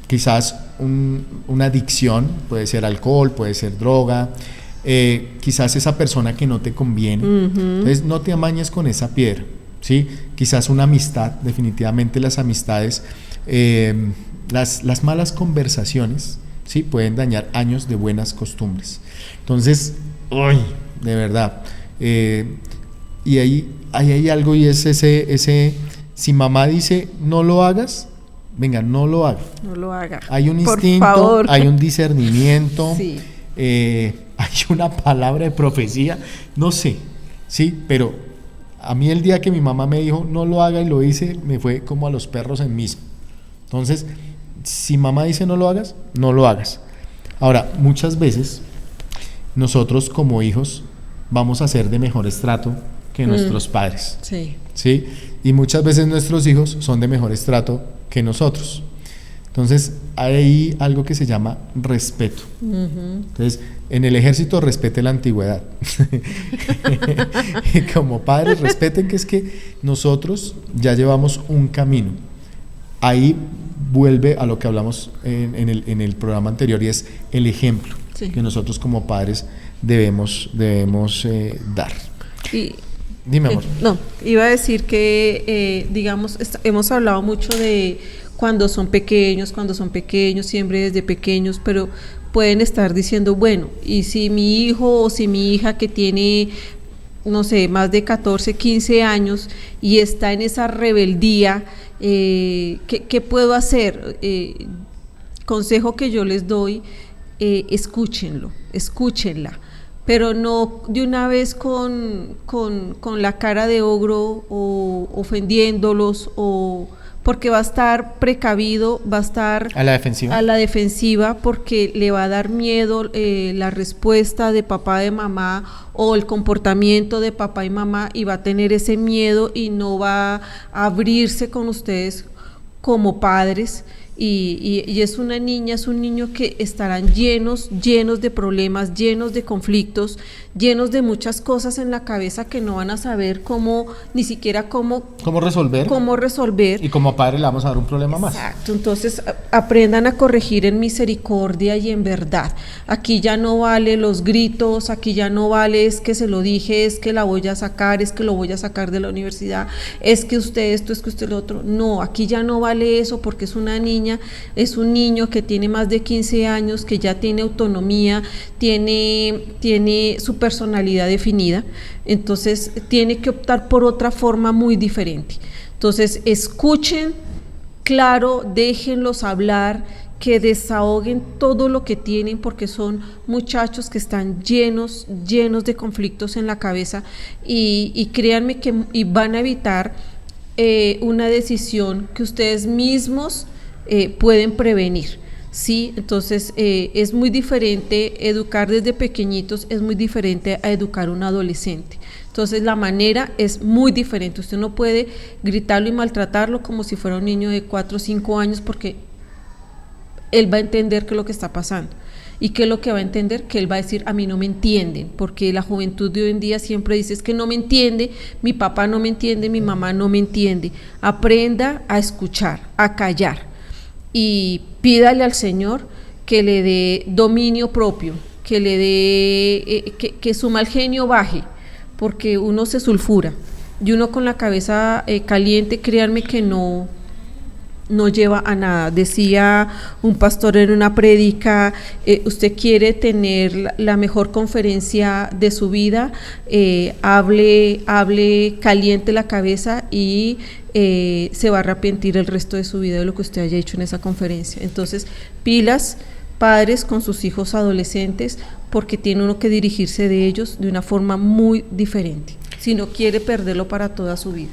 Quizás una adicción, puede ser alcohol, puede ser droga, quizás esa persona que no te conviene. Entonces no te amañes con esa piedra, ¿sí? Quizás una amistad, definitivamente las amistades, las malas conversaciones, ¿sí? Pueden dañar años de buenas costumbres. Entonces, de verdad, y ahí hay algo, y es ese si mamá dice no lo hagas, venga, no lo haga. No lo haga. Hay un instinto, hay un discernimiento, sí. Hay una palabra de profecía, no sé, sí, pero A mí el día que mi mamá me dijo no lo haga y lo hice, me fue como a los perros en misa. Entonces, si mamá dice no lo hagas, no lo hagas. Ahora, muchas veces nosotros como hijos vamos a ser de mejor estrato que nuestros padres. Sí. ¿Sí? Y muchas veces nuestros hijos son de mejor estrato que nosotros. Entonces, hay algo que se llama respeto. Entonces, en el ejército respete la antigüedad. Como padres, respeten que es que nosotros ya llevamos un camino. Ahí vuelve a lo que hablamos en el programa anterior, y es el ejemplo que nosotros como padres debemos dar. Y dime, amor. No, iba a decir que, digamos, hemos hablado mucho de cuando son pequeños, siempre desde pequeños, pero pueden estar diciendo, bueno, y si mi hijo o si mi hija que tiene, no sé, más de 14, 15 años y está en esa rebeldía, ¿qué puedo hacer? Consejo que yo les doy, escúchenla, pero no de una vez con la cara de ogro o ofendiéndolos, o porque va a estar precavido, va a estar a la defensiva, porque le va a dar miedo la respuesta de papá, de mamá, o el comportamiento de papá y mamá, y va a tener ese miedo y no va a abrirse con ustedes como padres. Y es una niña, es un niño que estarán llenos de problemas, llenos de conflictos, llenos de muchas cosas en la cabeza que no van a saber ni siquiera cómo resolver. Y como padre le vamos a dar un problema más. Exacto, entonces aprendan a corregir en misericordia y en verdad. Aquí ya no vale los gritos, aquí ya no vale es que se lo dije, es que la voy a sacar, es que lo voy a sacar de la universidad, es que usted esto, es que usted lo otro. No, aquí ya no vale eso, porque es una niña, es un niño que tiene más de 15 años, que ya tiene autonomía, tiene su personalidad definida, entonces tiene que optar por otra forma muy diferente. Entonces escuchen, claro, déjenlos hablar, que desahoguen todo lo que tienen, porque son muchachos que están llenos de conflictos en la cabeza, y créanme que van a evitar una decisión que ustedes mismos pueden prevenir, ¿sí? Entonces es muy diferente educar desde pequeñitos, es muy diferente a educar a un adolescente. Entonces la manera es muy diferente. Usted no puede gritarlo y maltratarlo como si fuera un niño de 4 o 5 años, porque él va a entender qué es lo que está pasando. ¿Y qué es lo que va a entender? Que él va a decir, a mí no me entienden, porque la juventud de hoy en día siempre dice, es que no me entiende, mi papá no me entiende, mi mamá no me entiende. Aprenda a escuchar, a callar, y pídale al Señor que le dé dominio propio, que le dé, que su mal genio baje, porque uno se sulfura, y uno con la cabeza caliente, créanme que no lleva a nada. Decía un pastor en una prédica, usted quiere tener la mejor conferencia de su vida, hable caliente la cabeza, y se va a arrepentir el resto de su vida de lo que usted haya hecho en esa conferencia. Entonces, pilas, padres, con sus hijos adolescentes, porque tiene uno que dirigirse de ellos de una forma muy diferente, si no quiere perderlo para toda su vida.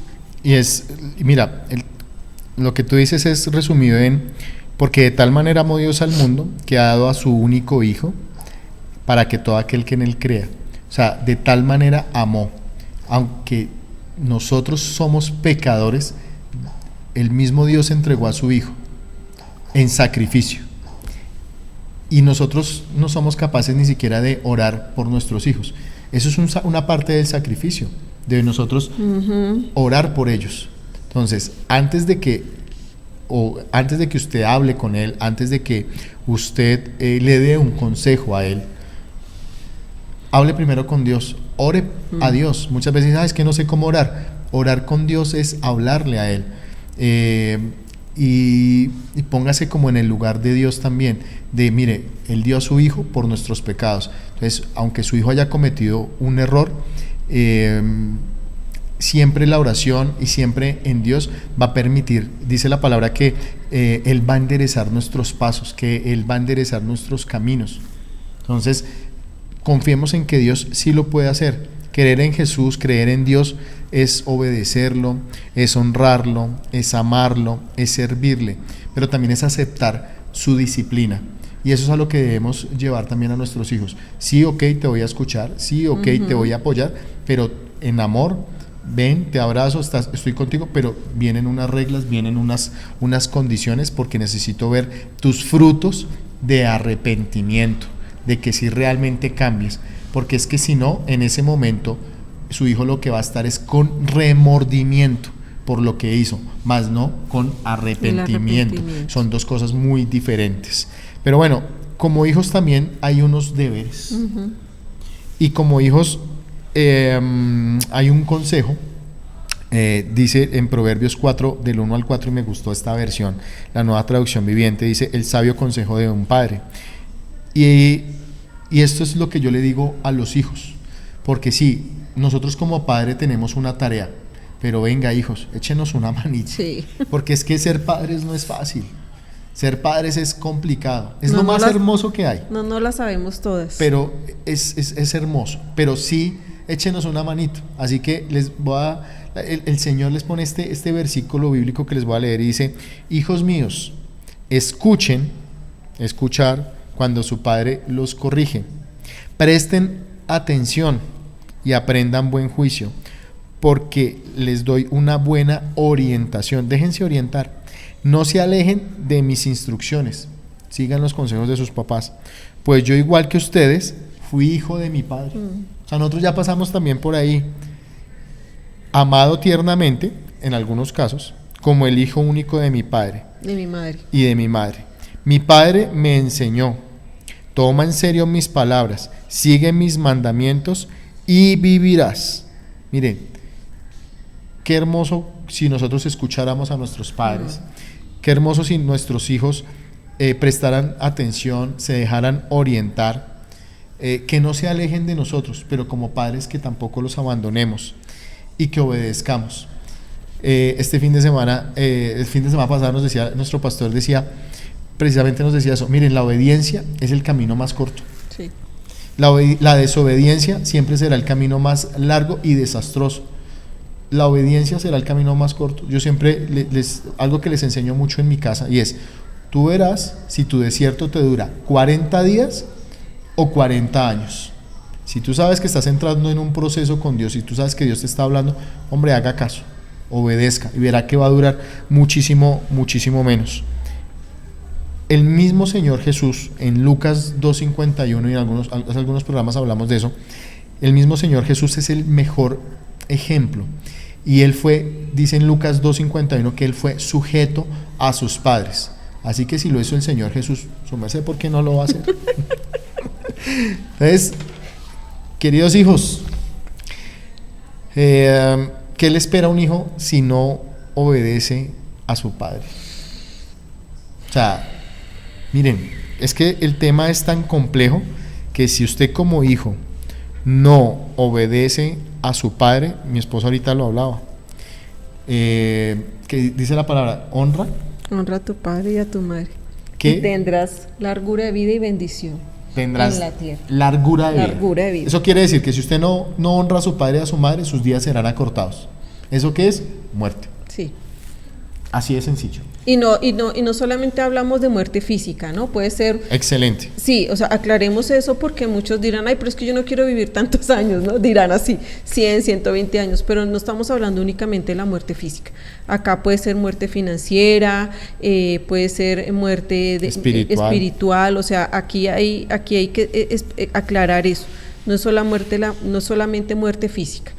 Mira, lo que tú dices es resumido en, porque de tal manera amó Dios al mundo, que ha dado a su único hijo, para que todo aquel que en él crea. O sea, de tal manera amó, aunque nosotros somos pecadores, el mismo Dios entregó a su hijo en sacrificio, y nosotros no somos capaces ni siquiera de orar por nuestros hijos. Eso es una parte del sacrificio, de nosotros orar por ellos. Entonces, antes de que usted hable con él, antes de que usted le dé un consejo a él, hable primero con Dios, ore a Dios. Muchas veces, es que no sé cómo orar. Orar con Dios es hablarle a él, y póngase como en el lugar de Dios también, de mire, él dio a su hijo por nuestros pecados. Entonces, aunque su hijo haya cometido un error, siempre la oración y siempre en Dios va a permitir, dice la palabra, que Él va a enderezar nuestros pasos, que Él va a enderezar nuestros caminos. Entonces, confiemos en que Dios sí lo puede hacer, Creer en Jesús, creer en Dios, es obedecerlo, es honrarlo, es amarlo, es servirle, pero también es aceptar su disciplina. Y eso es a lo que debemos llevar también a nuestros hijos. Sí, ok, te voy a escuchar, sí, ok, te voy a apoyar, pero en amor, ven, te abrazo, estoy contigo, pero vienen unas reglas, vienen unas condiciones, porque necesito ver tus frutos de arrepentimiento, de que si realmente cambies, porque es que si no, en ese momento su hijo lo que va a estar es con remordimiento por lo que hizo, más no con arrepentimiento. Son dos cosas muy diferentes. Pero bueno, como hijos también hay unos deberes. Y como hijos hay un consejo, dice en Proverbios 4, del 1 al 4, y me gustó esta versión, la Nueva Traducción Viviente, dice: el sabio consejo de un padre. Y esto es lo que yo le digo a los hijos, porque sí, nosotros como padre tenemos una tarea, pero venga, hijos, échenos una manita, sí. Porque es que ser padres no es fácil. Ser padres es complicado, es lo más hermoso que hay. No la sabemos todas. Pero es hermoso, pero sí, échenos una manito. Así que el Señor les pone este versículo bíblico que les voy a leer y dice: hijos míos, escuchar cuando su padre los corrige. Presten atención y aprendan buen juicio, porque les doy una buena orientación. Déjense orientar. No se alejen de mis instrucciones, sigan los consejos de sus papás, pues yo, igual que ustedes, fui hijo de mi padre. O sea, nosotros ya pasamos también por ahí, amado tiernamente, en algunos casos, como el hijo único de mi padre. De mi madre. Y de mi madre. Mi padre me enseñó: toma en serio mis palabras, sigue mis mandamientos y vivirás. Miren, qué hermoso si nosotros escucháramos a nuestros padres. Qué hermoso si nuestros hijos prestaran atención, se dejaran orientar, que no se alejen de nosotros, pero como padres que tampoco los abandonemos y que obedezcamos. El fin de semana pasado nuestro pastor precisamente nos decía eso: miren, la obediencia es el camino más corto. Sí. La desobediencia siempre será el camino más largo y desastroso. La obediencia será el camino más corto. Yo siempre algo que les enseño mucho en mi casa, y es: tú verás si tu desierto te dura 40 días o 40 años. Si tú sabes que estás entrando en un proceso con Dios y tú sabes que Dios te está hablando, hombre, haga caso, obedezca, y verá que va a durar muchísimo, muchísimo menos. El mismo Señor Jesús, en Lucas 2:51, y en algunos programas hablamos de eso, el mismo Señor Jesús es el mejor ejemplo. Y él dice en Lucas 2:51 que él fue sujeto a sus padres. Así que si lo hizo el Señor Jesús, su merced, ¿por qué no lo va a hacer? Entonces, queridos hijos, ¿qué le espera a un hijo si no obedece a su padre? O sea, miren, es que el tema es tan complejo que si usted como hijo no obedece a su padre, mi esposa ahorita lo hablaba, que dice la palabra: honra a tu padre y a tu madre, que y tendrás largura de vida y bendición en la tierra. Largura de vida. Eso quiere decir que si usted no honra a su padre y a su madre, sus días serán acortados. ¿Eso qué es? Muerte. Sí. Así de sencillo. Y no solamente hablamos de muerte física, ¿no? Puede ser... Excelente. Sí, o sea, aclaremos eso, porque muchos dirán: ay, pero es que yo no quiero vivir tantos años, ¿no? Dirán así, 100, 120 años, pero no estamos hablando únicamente de la muerte física. Acá puede ser muerte financiera, puede ser muerte espiritual, o sea, aquí hay que aclarar eso. No es solamente muerte física,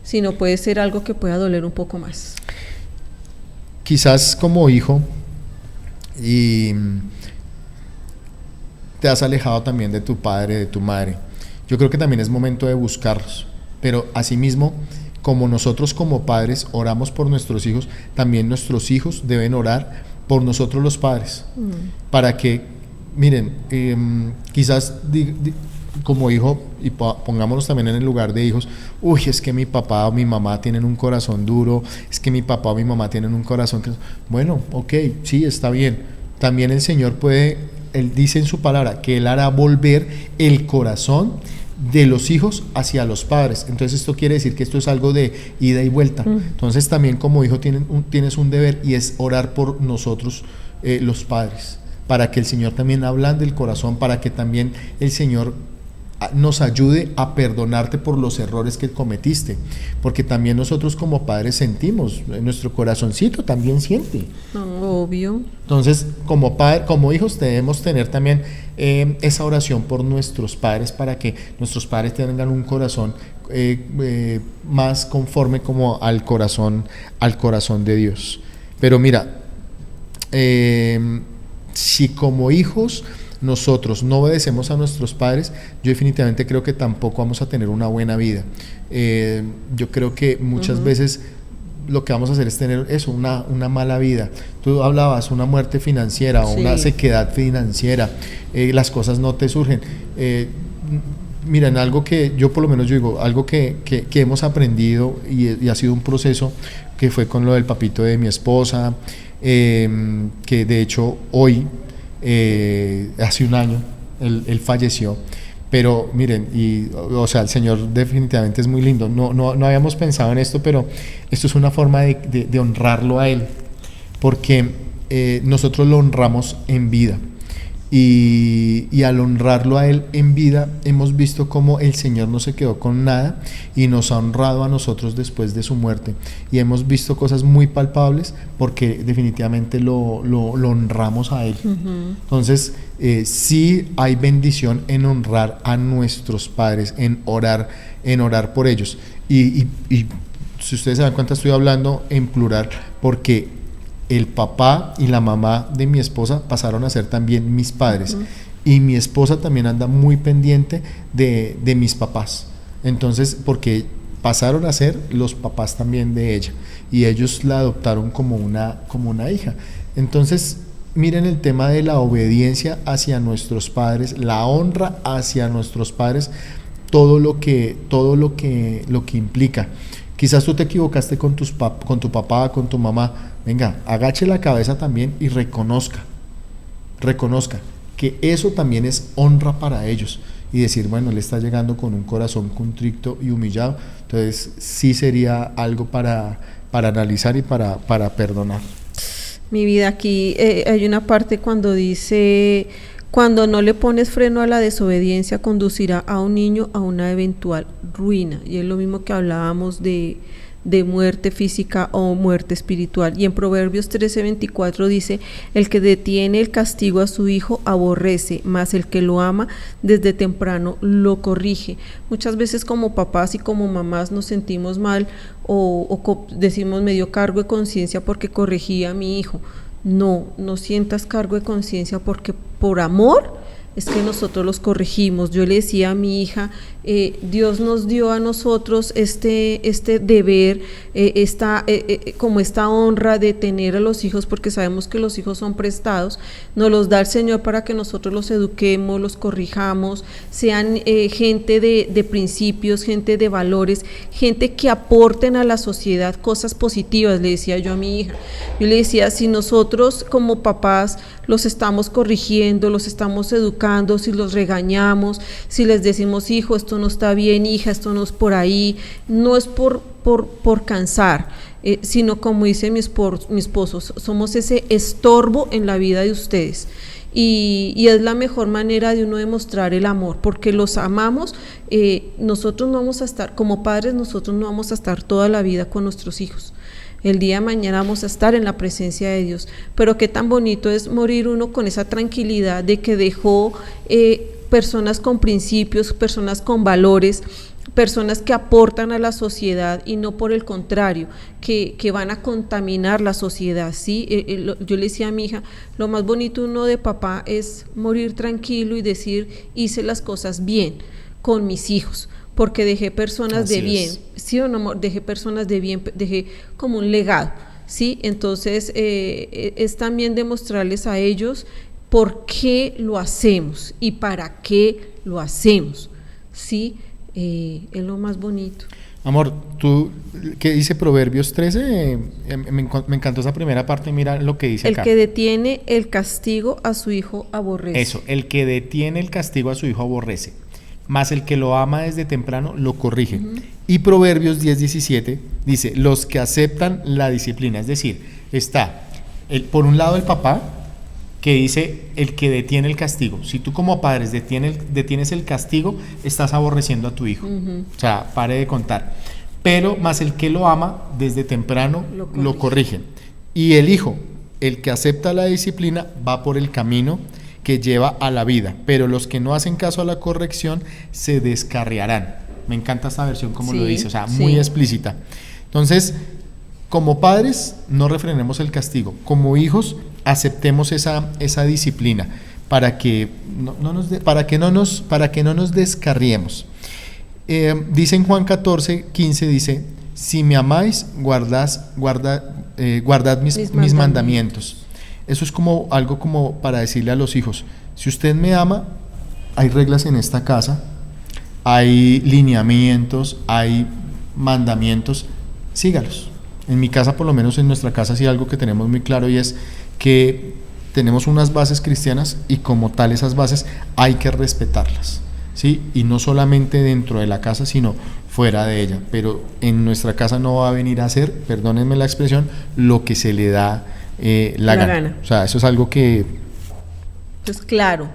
sino puede ser algo que pueda doler un poco más. Quizás como hijo y te has alejado también de tu padre, de tu madre. Yo creo que también es momento de buscarlos, pero asimismo, como nosotros como padres oramos por nuestros hijos, también nuestros hijos deben orar por nosotros los padres, para que, miren, quizás como hijo, y pongámonos también en el lugar de hijos: uy, es que mi papá o mi mamá tienen un corazón duro, es que mi papá o mi mamá tienen un corazón que... Bueno, ok, sí, está bien. También el Señor él dice en su palabra que Él hará volver el corazón de los hijos hacia los padres. Entonces esto quiere decir que esto es algo de ida y vuelta. Entonces también como hijo tienes un deber, y es orar por nosotros, los padres, para que el Señor también ablande el corazón, para que también el Señor nos ayude a perdonarte por los errores que cometiste, porque también nosotros como padres sentimos, nuestro corazoncito también siente. Obvio. Entonces, como hijos debemos tener también esa oración por nuestros padres, para que nuestros padres tengan un corazón más conforme como al corazón de Dios. Pero mira, si como hijos nosotros no obedecemos a nuestros padres, yo definitivamente creo que tampoco vamos a tener una buena vida. Yo creo que muchas veces lo que vamos a hacer es tener eso, una mala vida. Tú hablabas una muerte financiera o una sequedad financiera, las cosas no te surgen. Miren, algo que yo por lo menos yo digo, algo que hemos aprendido y ha sido un proceso, que fue con lo del papito de mi esposa, que de hecho hoy, hace un año, él falleció. Pero miren, o sea, el Señor definitivamente es muy lindo. No habíamos pensado en esto, pero esto es una forma de honrarlo a Él, porque nosotros lo honramos en vida. Y al honrarlo a Él en vida, hemos visto cómo el Señor no se quedó con nada y nos ha honrado a nosotros después de su muerte, y hemos visto cosas muy palpables porque definitivamente lo honramos a Él. Entonces sí hay bendición en honrar a nuestros padres, en orar por ellos, y si ustedes se dan cuenta, estoy hablando en plural porque el papá y la mamá de mi esposa pasaron a ser también mis padres, y mi esposa también anda muy pendiente de mis papás. Entonces, porque pasaron a ser los papás también de ella, y ellos la adoptaron como una hija. Entonces, miren el tema de la obediencia hacia nuestros padres, la honra hacia nuestros padres, todo lo que implica. Quizás tú te equivocaste con tu papá, con tu mamá. Venga, agache la cabeza también y reconozca que eso también es honra para ellos, y decir, bueno, le está llegando con un corazón contrito y humillado. Entonces sí sería algo para analizar y para perdonar. Mi vida, aquí hay una parte cuando dice: cuando no le pones freno a la desobediencia, conducirá a un niño a una eventual ruina. Y es lo mismo que hablábamos de muerte física o muerte espiritual. Y en Proverbios 13:24 dice: el que detiene el castigo a su hijo aborrece, mas el que lo ama desde temprano lo corrige. Muchas veces como papás y como mamás nos sentimos mal o decimos: me dio cargo de conciencia porque corregí a mi hijo. No sientas cargo de conciencia, porque por amor es que nosotros los corregimos. Yo le decía a mi hija, Dios nos dio a nosotros este deber, como esta honra de tener a los hijos, porque sabemos que los hijos son prestados, nos los da el Señor para que nosotros los eduquemos, los corrijamos, sean gente de principios, gente de valores, gente que aporten a la sociedad cosas positivas. Le decía yo a mi hija, yo le decía: si nosotros como papás los estamos corrigiendo, los estamos educando, si los regañamos, si les decimos: hijo, esto no está bien, hija, esto no es por ahí, no es por cansar, sino como dice mi esposo, somos ese estorbo en la vida de ustedes. Y es la mejor manera de uno demostrar el amor, porque los amamos. Nosotros no vamos a estar, como padres, nosotros no vamos a estar toda la vida con nuestros hijos. El día de mañana vamos a estar en la presencia de Dios, pero qué tan bonito es morir uno con esa tranquilidad de que dejó personas con principios, personas con valores, personas que aportan a la sociedad, y no por el contrario, que van a contaminar la sociedad, ¿sí? Yo le decía a mi hija: lo más bonito uno de papá es morir tranquilo y decir: hice las cosas bien con mis hijos, porque dejé personas de bien, ¿sí o no? Dejé personas de bien, dejé como un legado, ¿sí? Entonces es también demostrarles a ellos por qué lo hacemos y para qué lo hacemos, ¿sí? Es lo más bonito. Amor, tú, ¿qué dice Proverbios 13? Me encantó esa primera parte, mira lo que dice acá. El que detiene el castigo a su hijo aborrece. Eso, el que detiene el castigo a su hijo aborrece. mas el que lo ama desde temprano lo corrige. Y Proverbios 10:17 dice, los que aceptan la disciplina, es decir, está por un lado el papá, que dice el que detiene el castigo. Si tú como padres detienes el castigo, estás aborreciendo a tu hijo. O sea, pare de contar. Pero más el que lo ama, desde temprano lo corrige. Y el hijo, el que acepta la disciplina, va por el camino que lleva a la vida. Pero los que no hacen caso a la corrección se descarriarán. Me encanta esta versión como lo dice, o sea, muy explícita. Entonces, como padres, no refrenemos el castigo. Como hijos, aceptemos esa disciplina para que no nos descarriemos. Dice en Juan 14:15, dice, si me amáis, guardad mis mandamientos. Eso es como algo como para decirle a los hijos, si usted me ama, hay reglas en esta casa, hay lineamientos, hay mandamientos, sígalos. En mi casa, por lo menos en nuestra casa, sí hay algo que tenemos muy claro, y es que tenemos unas bases cristianas y como tal esas bases hay que respetarlas, ¿sí? Y no solamente dentro de la casa, sino fuera de ella. Pero en nuestra casa no va a venir a hacer, perdónenme la expresión, lo que se le da la gana. O sea, eso es algo que... Pues claro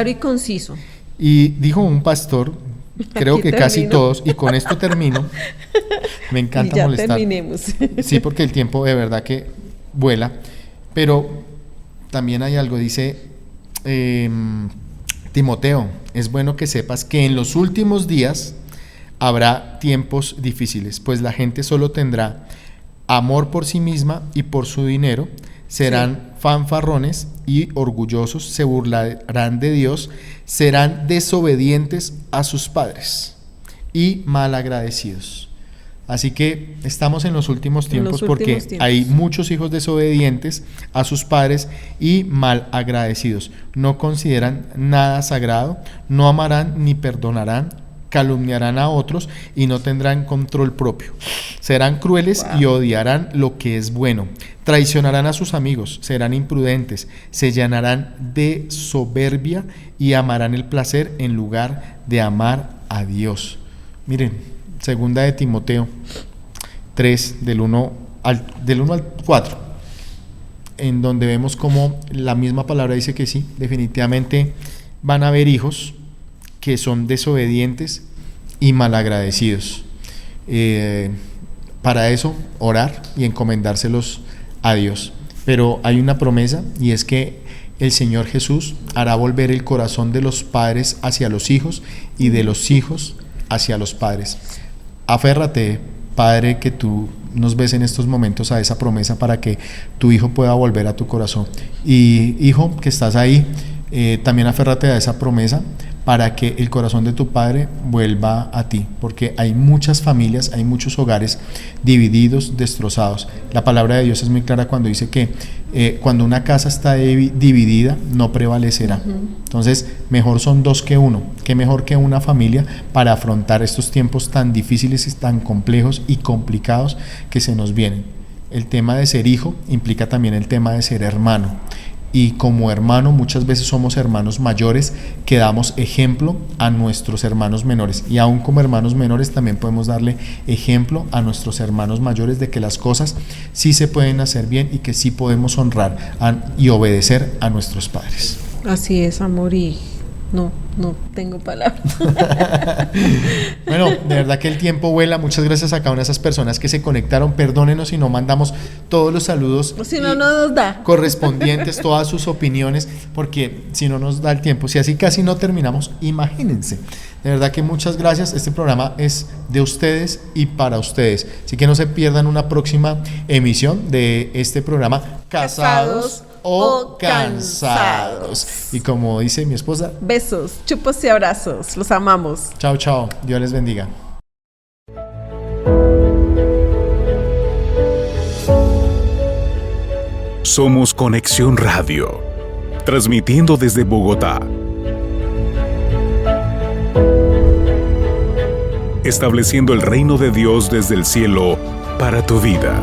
y conciso. Y dijo un pastor, creo que casi todos, y con esto termino, me encanta molestar. Terminemos. Sí, porque el tiempo de verdad que vuela, pero también hay algo, dice Timoteo, es bueno que sepas que en los últimos días habrá tiempos difíciles, pues la gente solo tendrá amor por sí misma y por su dinero, serán fanfarrones y orgullosos, se burlarán de Dios, serán desobedientes a sus padres y malagradecidos. Así que estamos en los últimos tiempos porque hay muchos hijos desobedientes a sus padres y malagradecidos. No consideran nada sagrado, no amarán ni perdonarán, calumniarán a otros y no tendrán control propio. Serán crueles y odiarán lo que es bueno. Traicionarán a sus amigos, serán imprudentes, se llenarán de soberbia y amarán el placer en lugar de amar a Dios. Miren, segunda de Timoteo 3, del 1 al 4, en donde vemos como la misma palabra dice que sí, definitivamente van a haber hijos que son desobedientes y malagradecidos. Para eso, orar y encomendárselos a Dios. Pero hay una promesa, y es que el Señor Jesús hará volver el corazón de los padres hacia los hijos y de los hijos hacia los padres. Aférrate, Padre, que tú nos ves en estos momentos, a esa promesa para que tu hijo pueda volver a tu corazón. Y hijo que estás ahí, también aférrate a esa promesa para que el corazón de tu padre vuelva a ti, porque hay muchas familias, hay muchos hogares divididos, destrozados. La palabra de Dios es muy clara cuando dice que cuando una casa está dividida, no prevalecerá. Entonces, mejor son dos que uno, que mejor que una familia para afrontar estos tiempos tan difíciles y tan complejos y complicados que se nos vienen. El tema de ser hijo implica también el tema de ser hermano. Y como hermano, muchas veces somos hermanos mayores que damos ejemplo a nuestros hermanos menores. Y aún como hermanos menores también podemos darle ejemplo a nuestros hermanos mayores de que las cosas sí se pueden hacer bien y que sí podemos honrar y obedecer a nuestros padres. Así es, amor, y no tengo palabras. Bueno, de verdad que el tiempo vuela. Muchas gracias a cada una de esas personas que se conectaron. Perdónenos si no mandamos todos los saludos, si no nos da correspondientes, todas sus opiniones, porque si no nos da el tiempo, si así casi no terminamos, imagínense. De verdad que muchas gracias. Este programa es de ustedes y para ustedes, así que no se pierdan una próxima emisión de este programa, Casados o Cansados. Y como dice mi esposa, besos, chupos y abrazos, los amamos. Chao, chao, Dios les bendiga. Somos Conexión Radio, transmitiendo desde Bogotá. Estableciendo el reino de Dios desde el cielo para tu vida.